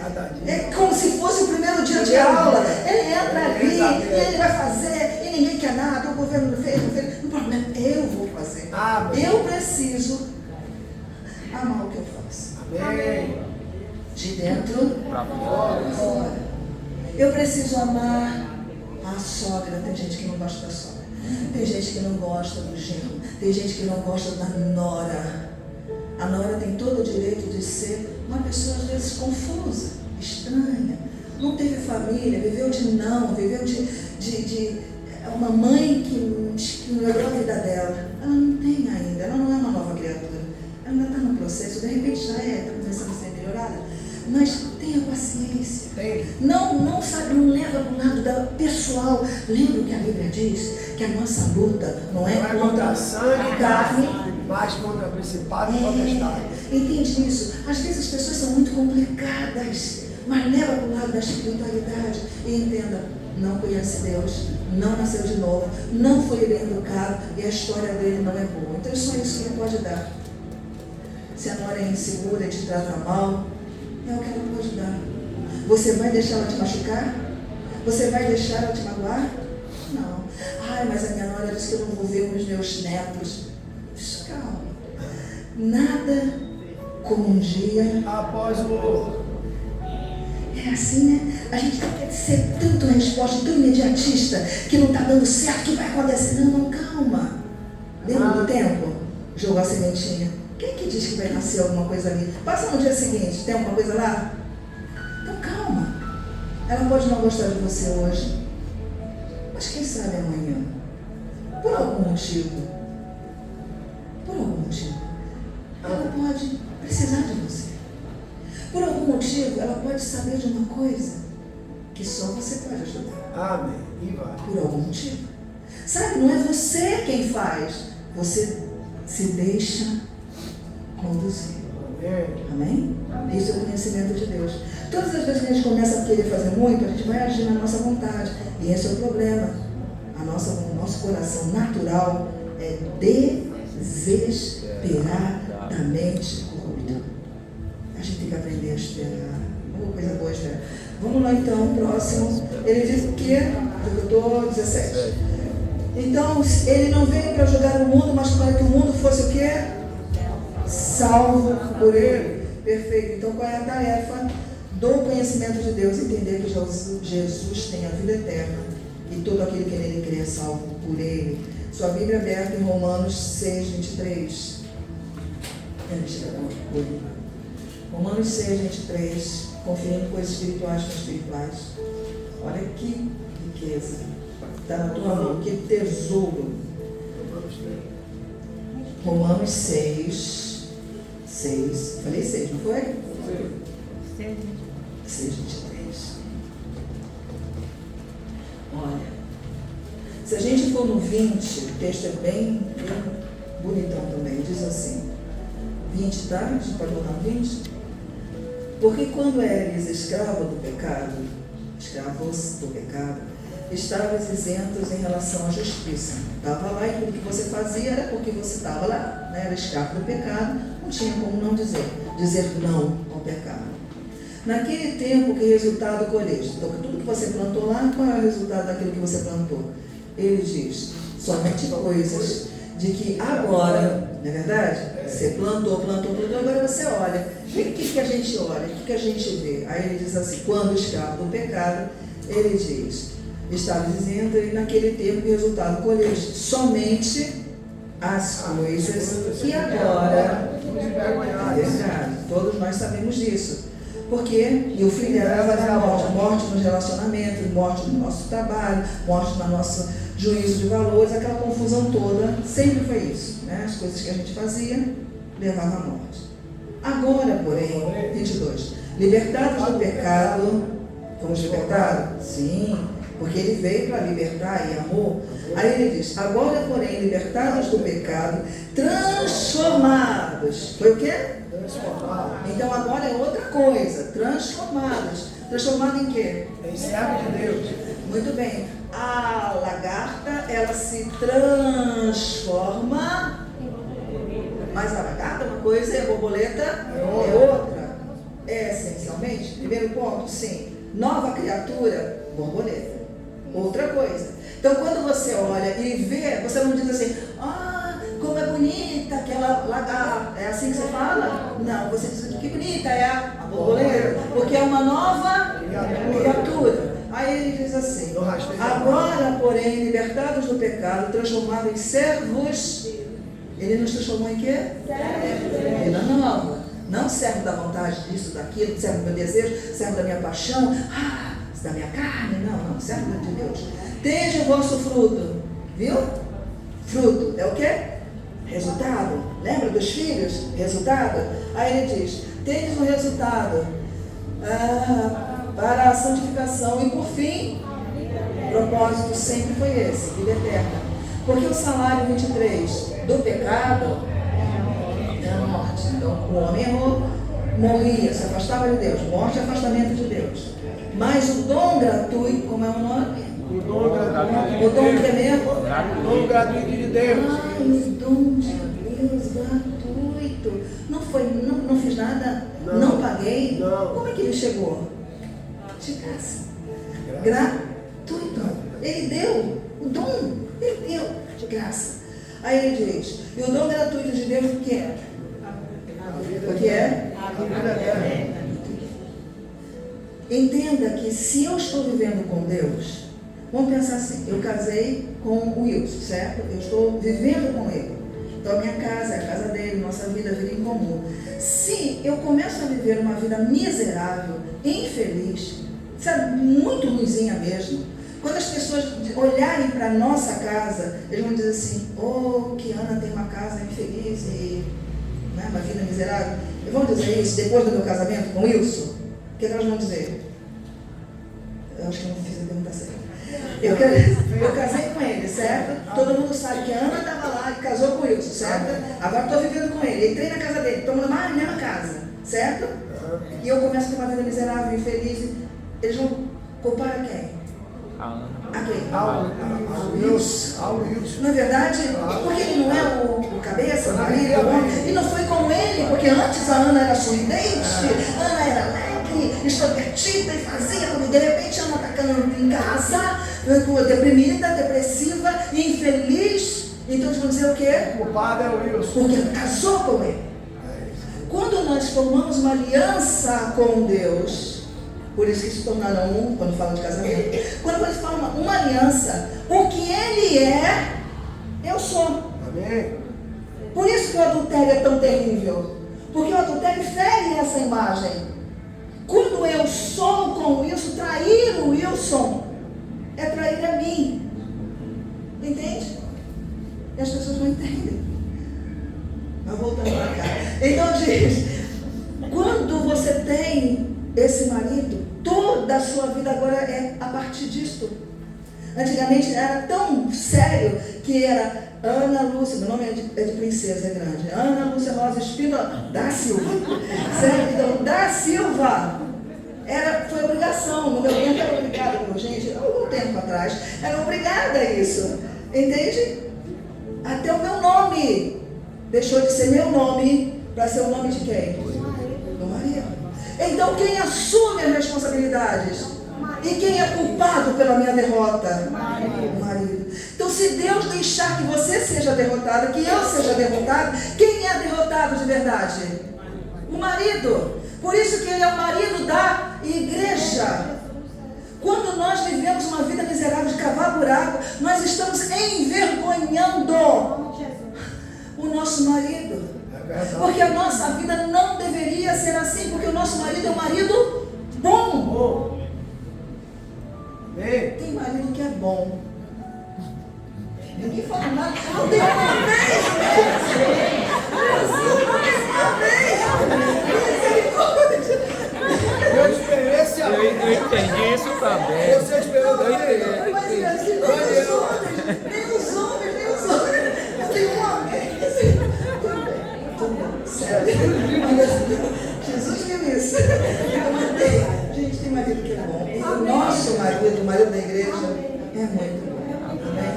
É como se fosse o primeiro dia de aula. Ele entra ali e ele vai fazer e ninguém quer nada. O governo não fez. O problema é eu vou fazer. Eu preciso amar o que eu faço. Amém. De dentro para fora. Eu preciso amar a sogra. Tem gente que não gosta da sogra. Tem gente que não gosta do genro. Tem gente que não gosta da nora. A nora tem todo o direito de ser uma pessoa às vezes confusa, estranha. Não teve família, viveu de viveu de uma mãe que melhorou a vida dela. Ela não tem ainda, ela não é uma nova criatura. Ela ainda está no processo, de repente já está começando a ser melhorada. Mas tenha paciência. Não leva para o lado da pessoal. Lembra o que a Bíblia diz? Que a nossa luta não é contra sangue e carne, mas contra principado e potestade. Entende isso? Às vezes as pessoas são muito complicadas, mas leva para o lado da espiritualidade e entenda, não conhece Deus, não nasceu de novo, não foi bem educado e a história dele não é boa. Então é só isso que ele pode dar. Se a nora é insegura e te trata mal, é o que ela pode dar. Você vai deixar ela te machucar? Você vai deixar ela te magoar? Não. Mas a minha nora disse que eu não vou ver os meus netos. Calma. Nada como um dia após o outro. É assim, né? A gente quer ser tanto resposta, tão imediatista, que não está dando certo, que vai acontecer. Não, calma. Lembra do tempo? Jogou a sementinha. Quem que diz que vai nascer alguma coisa ali? Passa no dia seguinte, tem alguma coisa lá? Então calma. Ela pode não gostar de você hoje, mas quem sabe amanhã? Por algum motivo. Por algum motivo. Ela pode precisar de você. Por algum motivo, ela pode saber de uma coisa que só você pode ajudar. Amém. E vai. Por algum motivo. Sabe, não é você quem faz. Você se deixa conduzir. Amém. Amém? Isso é o conhecimento de Deus. Todas as vezes que a gente começa a querer fazer muito, a gente vai agir na nossa vontade. E esse é o problema. O nosso coração natural é desesperadamente corrupto. A gente tem que aprender a esperar. Coisa boa esperar. Vamos lá então, próximo. Ele diz o quê? Agricultor 17. Então, ele não veio para julgar o mundo, mas para que o mundo fosse o quê? Salvo por ele. Perfeito. Então, qual é a tarefa do conhecimento de Deus? Entender que Jesus tem a vida eterna e todo aquele que nele crê é salvo por ele. Sua Bíblia aberta em Romanos 6, 23. Romanos 6, 23. Conferindo coisas espirituais com espirituais. Olha que riqueza. Está na tua mão, que tesouro. Romanos 6, 6. Falei 6, não foi? 6, 23. Olha, se a gente for no 20, o texto é bem bonitão também. Diz assim: 20, tá? A gente pode botar no 20? Porque quando eres escravo do pecado, escravos do pecado, estavas isentos em relação à justiça. Estava lá e tudo que você fazia era porque você estava lá, né? Era escravo do pecado, não tinha como não dizer não ao pecado. Naquele tempo, que resultado colheste? Então, tudo que você plantou lá, qual é o resultado daquilo que você plantou? Ele diz, somente coisas de que agora, não é verdade? Você plantou, agora você olha. E o que a gente olha? O que a gente vê? Aí ele diz assim, quando escravo do pecado, ele diz, estava dizendo, e naquele tempo que resultado colheste somente as coisas que agora, é verdade, todos nós sabemos disso. Porque e o fim dela vai dar morte nos relacionamentos, morte no nosso trabalho, morte no nosso juízo de valores, aquela confusão toda, sempre foi isso, né? As coisas que a gente fazia levavam à morte. Agora, porém, 22, libertados do pecado, fomos libertados? Sim, porque ele veio para libertar e amou. Aí ele diz, agora, porém, libertados do pecado, transformados. Foi o quê? Então agora é outra coisa, transformados. Transformado em quê? Em servo de Deus. Muito bem. A lagarta, ela se transforma, mas a lagarta é uma coisa e a borboleta é outra. É essencialmente, primeiro ponto, sim. Nova criatura, borboleta. Outra coisa. Então quando você olha e vê, você não diz assim, como é bonita aquela lagarta. É assim que você fala? Não, você diz que bonita é a borboleta, porque é uma nova criatura. Aí ele diz assim, agora, porém, libertados do pecado, transformados em servos, ele nos transformou em quê? Vida nova. Não servo da vontade disso, daquilo, servo do meu desejo, servo da minha paixão, da minha carne, não, servo de Deus. Tende o vosso fruto, viu? Fruto é o quê? Resultado. Lembra dos filhos? Resultado. Aí ele diz, tendes um resultado para a santificação e por fim, o propósito sempre foi esse, vida eterna. Porque o salário 23 do pecado é a morte. Então o homem errou, morria, se afastava de Deus. Morte é afastamento de Deus. Mas o dom gratuito, como é o nome? O dom gratuito. O dom que é mesmo? O dom gratuito de Deus. O dom de Deus gratuito. Não fiz nada? Não paguei? Não. Como é que ele chegou? De graça. Gratuito. Ele deu o dom. Ele deu. graça. Aí ele diz, e o dom gratuito de Deus o que é? O que é? A vida eterna. Entenda que se eu estou vivendo com Deus, vamos pensar assim, eu casei com o Wilson, certo? Eu estou vivendo com ele. Então a minha casa é a casa dele, nossa vida é a vida em comum. Se eu começo a viver uma vida miserável, infeliz, sabe, muito ruinzinha mesmo, quando as pessoas olharem para a nossa casa, eles vão dizer assim, oh, que Ana tem uma casa infeliz e uma vida miserável. Eles vão dizer isso depois do meu casamento com o Wilson? O que elas vão dizer? Eu acho que eu não fiz a pergunta certa. Eu casei com ele, certo? Todo mundo sabe que a Ana estava lá e casou com o Wilson, certo? Agora estou vivendo com ele. Entrei na casa dele, estamos na mesma casa, certo? E eu começo a ter uma vida miserável, infeliz. Eles vão culpar a quem? A quem? Ao Wilson. Não é verdade? Porque ele não é o cabeça, o marido, o homem. E não foi como ele, porque antes a Ana era sorridente, Ana era alegre, extrovertida e fazia, como de repente a Ana está em casa, deprimida, depressiva, infeliz. Então eles vão dizer o quê? O culpado é o Wilson. Porque ela casou com ele. Quando nós formamos uma aliança com Deus, por isso que se tornaram um, quando fala de casamento. Quando eles falam uma aliança, o que ele é, eu sou. Amém. Por isso que o adultério é tão terrível. Porque o adultério fere essa imagem. Quando eu sou com o Wilson, trair o Wilson é trair a mim. Entende? E as pessoas não entendem. Mas voltando para cá. Então diz, quando você tem esse marido, toda a sua vida agora é a partir disto. Antigamente era tão sério que era Ana Lúcia, meu nome é de princesa, é grande. Ana Lúcia Rosa Espíndola da Silva. Certo? Então, da Silva foi obrigação. No meu tempo era obrigada, gente, algum tempo atrás, era obrigada a isso. Entende? Até o meu nome deixou de ser meu nome para ser o nome de quem? Do marido. Então quem assume as responsabilidades? E quem é culpado pela minha derrota? O marido. Então se Deus deixar que você seja derrotado, que eu seja derrotado, quem é derrotado de verdade? O marido. Por isso que ele é o marido da igreja. Quando nós vivemos uma vida miserável de cavar buraco, nós estamos envergonhando o nosso marido. Porque a nossa vida não deveria ser assim, porque o nosso marido é um marido bom. Tem marido que é bom. Ninguém fala nada. Não tem uma vez Eu esperei esse amor. Eu entendi isso também. Você esperou também? Nem os homens. Eu tenho uma vez. Tudo bem. Sério. Jesus viu isso. Gente, tem marido que é bom. E o nosso marido, o marido da igreja, é muito bom. Amém?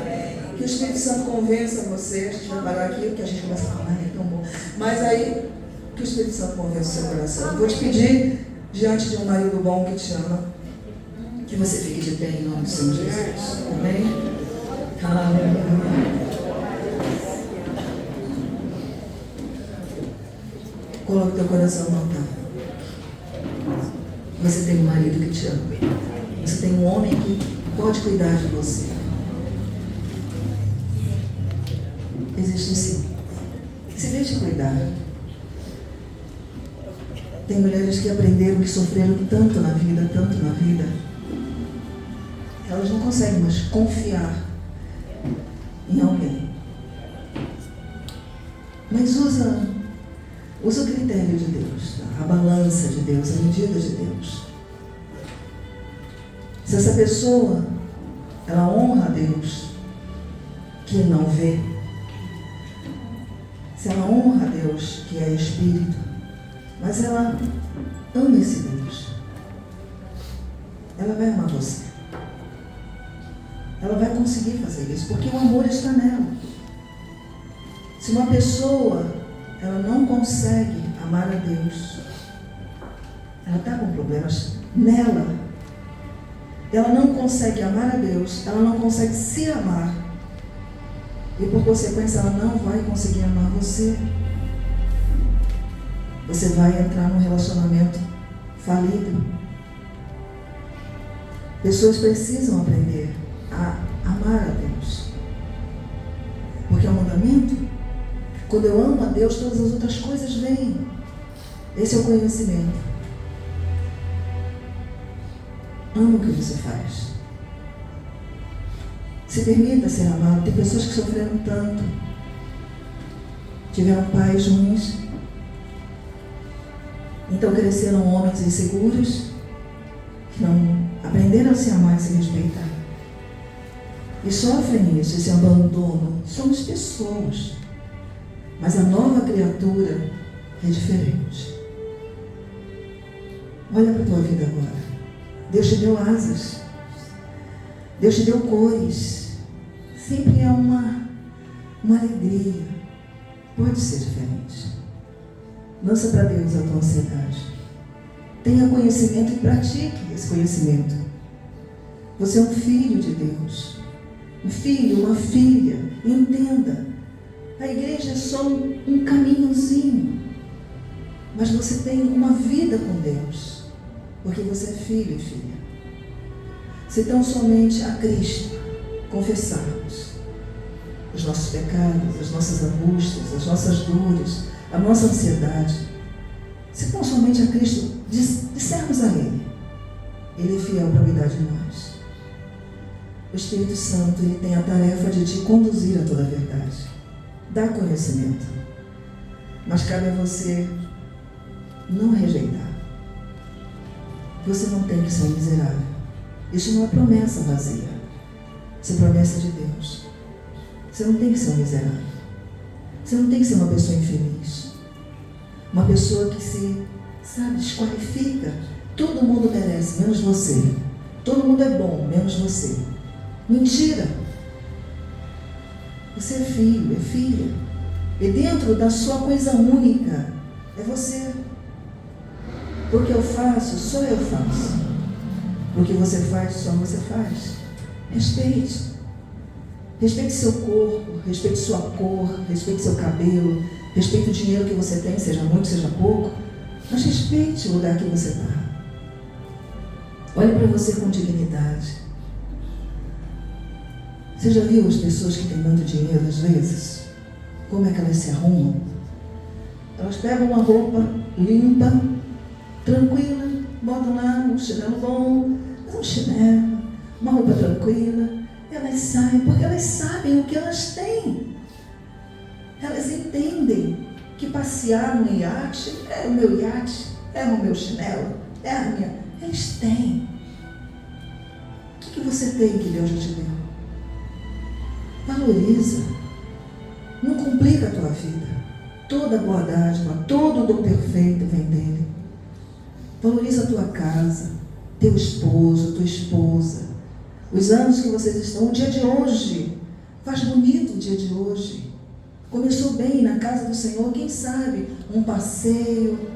Que o Espírito Santo convença você. A gente vai parar aqui, porque a gente começa a falar, é tão bom. Mas aí, que o Espírito Santo convença o seu coração. Eu vou te pedir, diante de um marido bom que te ama, que você fique de pé em nome do Senhor Jesus. Amém? Aleluia. Coloque teu coração no altar. Você tem um marido que te ama. Você tem um homem que pode cuidar de você. Existe sim. Se deixe cuidar. Tem mulheres que aprenderam, que sofreram tanto na vida, elas não conseguem mais confiar em alguém. Mas usa o critério de Deus, a balança de Deus, a medida de Deus. Se essa pessoa, ela honra a Deus, que não vê, se ela honra a Deus, que é Espírito, mas ela ama esse Deus, ela vai amar você. Ela vai conseguir fazer isso, porque o amor está nela. Se uma pessoa, ela não consegue amar a Deus, ela está com problemas nela. Ela não consegue amar a Deus, ela não consegue se amar. E por consequência ela não vai conseguir amar você. Você vai entrar num relacionamento falido. Pessoas precisam aprender a amar a Deus. Porque é um mandamento. Quando eu amo a Deus, todas as outras coisas vêm. Esse é o conhecimento. Ama o que você faz. Se permita ser amado. Tem pessoas que sofreram tanto. Tiveram pais ruins. Então cresceram homens inseguros, que não aprenderam a se amar e se respeitar. E sofrem isso, esse abandono. Somos pessoas. Mas a nova criatura é diferente. Olha para a tua vida agora. Deus te deu asas. Deus te deu cores. Sempre é uma alegria. Pode ser diferente. Lança para Deus a tua ansiedade. Tenha conhecimento e pratique esse conhecimento. Você é um filho de Deus. Um filho, uma filha. Entenda. A igreja é só um caminhozinho. Mas você tem uma vida com Deus. Porque você é filho e filha. Se tão somente a Cristo confessarmos os nossos pecados, as nossas angústias, as nossas dores, a nossa ansiedade, se tão somente a Cristo dissermos a Ele, Ele é fiel para cuidar de nós. O Espírito Santo, Ele tem a tarefa de te conduzir a toda a verdade, dar conhecimento, mas cabe a você não rejeitar. Você não tem que ser um miserável. Isso não é promessa vazia. Isso é promessa de Deus. Você não tem que ser um miserável. Você não tem que ser uma pessoa infeliz. Uma pessoa que se, desqualifica. Todo mundo merece, menos você. Todo mundo é bom, menos você. Mentira. Você é filho, é filha. E dentro da sua coisa única, é você. O que eu faço, só eu faço. O que você faz, só você faz. Respeite. Respeite seu corpo, respeite sua cor, respeite seu cabelo, respeite o dinheiro que você tem, seja muito, seja pouco, mas respeite o lugar que você está. Olhe para você com dignidade. Você já viu as pessoas que têm muito dinheiro, às vezes? Como é que elas se arrumam? Elas pegam uma roupa limpa, tranquila, botam lá um chinelo bom, um chinelo, uma roupa tranquila. Elas saem porque elas sabem o que elas têm. Elas entendem que passear no iate é o meu iate, é o meu chinelo, é a minha. Eles têm. O que você tem que Deus já te deu? Valoriza. Não complica a tua vida. Toda boa dádiva, todo dom perfeito vem dele. Valoriza a tua casa, teu esposo, tua esposa. Os anos que vocês estão, o dia de hoje, faz bonito o dia de hoje. Começou bem na casa do Senhor, quem sabe, um passeio,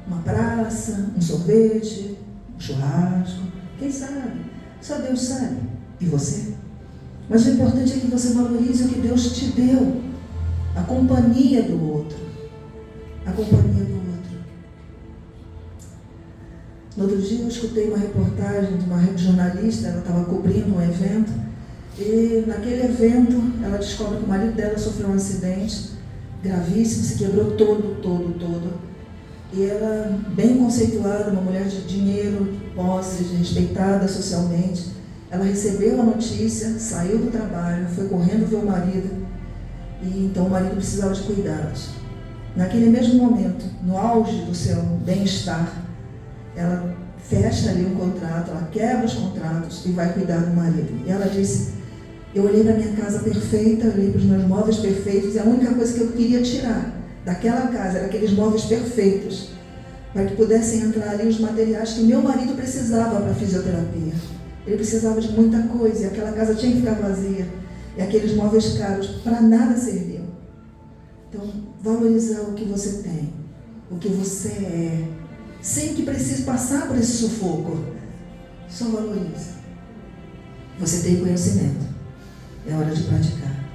uma praça, um sorvete, um churrasco, quem sabe? Só Deus sabe. E você? Mas o importante é que você valorize o que Deus te deu. A companhia do outro. A companhia do outro. No outro dia eu escutei uma reportagem de uma jornalista, ela estava cobrindo um evento, e naquele evento ela descobre que o marido dela sofreu um acidente gravíssimo, se quebrou todo. E ela, bem conceituada, uma mulher de dinheiro, posses, respeitada socialmente, ela recebeu a notícia, saiu do trabalho, foi correndo ver o marido, e então o marido precisava de cuidados. Naquele mesmo momento, no auge do seu bem-estar, ela fecha ali um contrato, ela quebra os contratos e vai cuidar do marido. E ela disse, eu olhei para a minha casa perfeita, eu olhei para os meus móveis perfeitos, e a única coisa que eu queria tirar daquela casa era aqueles móveis perfeitos, para que pudessem entrar ali os materiais que meu marido precisava para a fisioterapia. Ele precisava de muita coisa, e aquela casa tinha que ficar vazia, e aqueles móveis caros para nada serviam. Então, valorizar o que você tem, o que você é, sem que precise passar por esse sufoco. Só valoriza. Você tem conhecimento. É hora de praticar.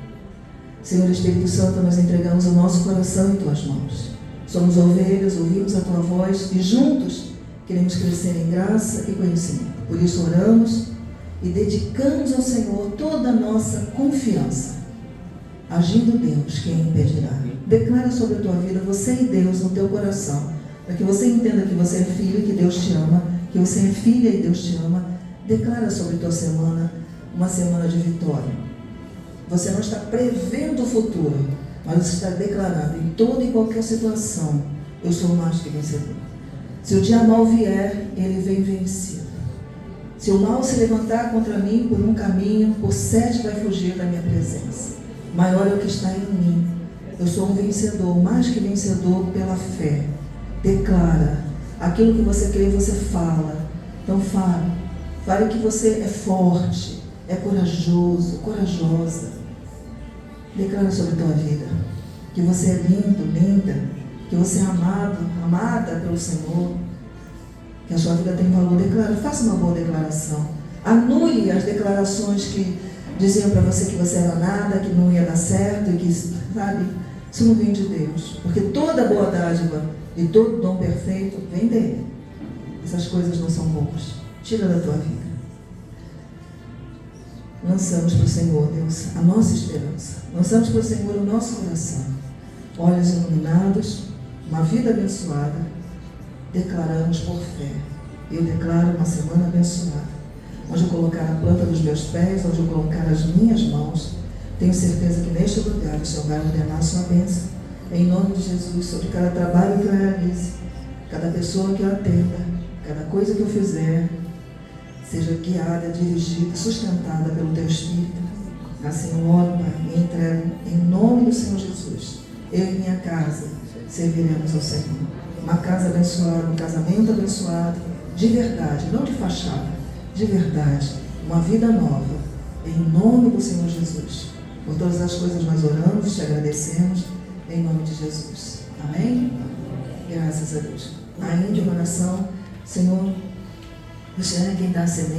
Senhor Espírito Santo, nós entregamos o nosso coração em Tuas mãos. Somos ovelhas, ouvimos a Tua voz e juntos queremos crescer em graça e conhecimento. Por isso oramos e dedicamos ao Senhor toda a nossa confiança. Agindo Deus, quem impedirá? Declara sobre a tua vida, você e Deus, no teu coração, para que você entenda que você é filho e que Deus te ama, que você é filha e Deus te ama. Declara sobre a tua semana, uma semana de vitória. Você não está prevendo o futuro, mas você está declarando em toda e qualquer situação, eu sou mais que vencedor. Se o dia mal vier, ele vem vencido. Se o mal se levantar contra mim por um caminho, por 7 vai fugir da minha presença. Maior é o que está em mim. Eu sou um vencedor, mais que vencedor pela fé. Declara. Aquilo que você crê, você fala. Então fale. Fale que você é forte, é corajoso, corajosa. Declara sobre a tua vida. Que você é lindo, linda. Que você é amado, amada pelo Senhor. Que a sua vida tem valor. Declara. Faça uma boa declaração. Anule as declarações que diziam para você que você era nada, que não ia dar certo, e que, sabe, isso não vem de Deus. Porque toda boa dádiva e todo dom perfeito vem dele. Essas coisas não são boas. Tira da tua vida. Lançamos para o Senhor, Deus, a nossa esperança. Lançamos para o Senhor o nosso coração. Olhos iluminados, uma vida abençoada. Declaramos por fé. Eu declaro uma semana abençoada. Onde eu colocar a planta dos meus pés, onde eu colocar as minhas mãos, tenho certeza que neste lugar o Senhor vai ordenar a sua bênção. Em nome de Jesus, sobre cada trabalho que eu realize, cada pessoa que eu atenda, cada coisa que eu fizer, seja guiada, dirigida, sustentada pelo Teu Espírito. Assim eu oro, Pai, e entrego em nome do Senhor Jesus. Eu e minha casa serviremos ao Senhor. Uma casa abençoada, um casamento abençoado, de verdade, não de fachada. De verdade, uma vida nova, em nome do Senhor Jesus. Por todas as coisas nós oramos, te agradecemos, em nome de Jesus. Amém? Graças a Deus. Ainda em oração, Senhor, você é quem dá a semente.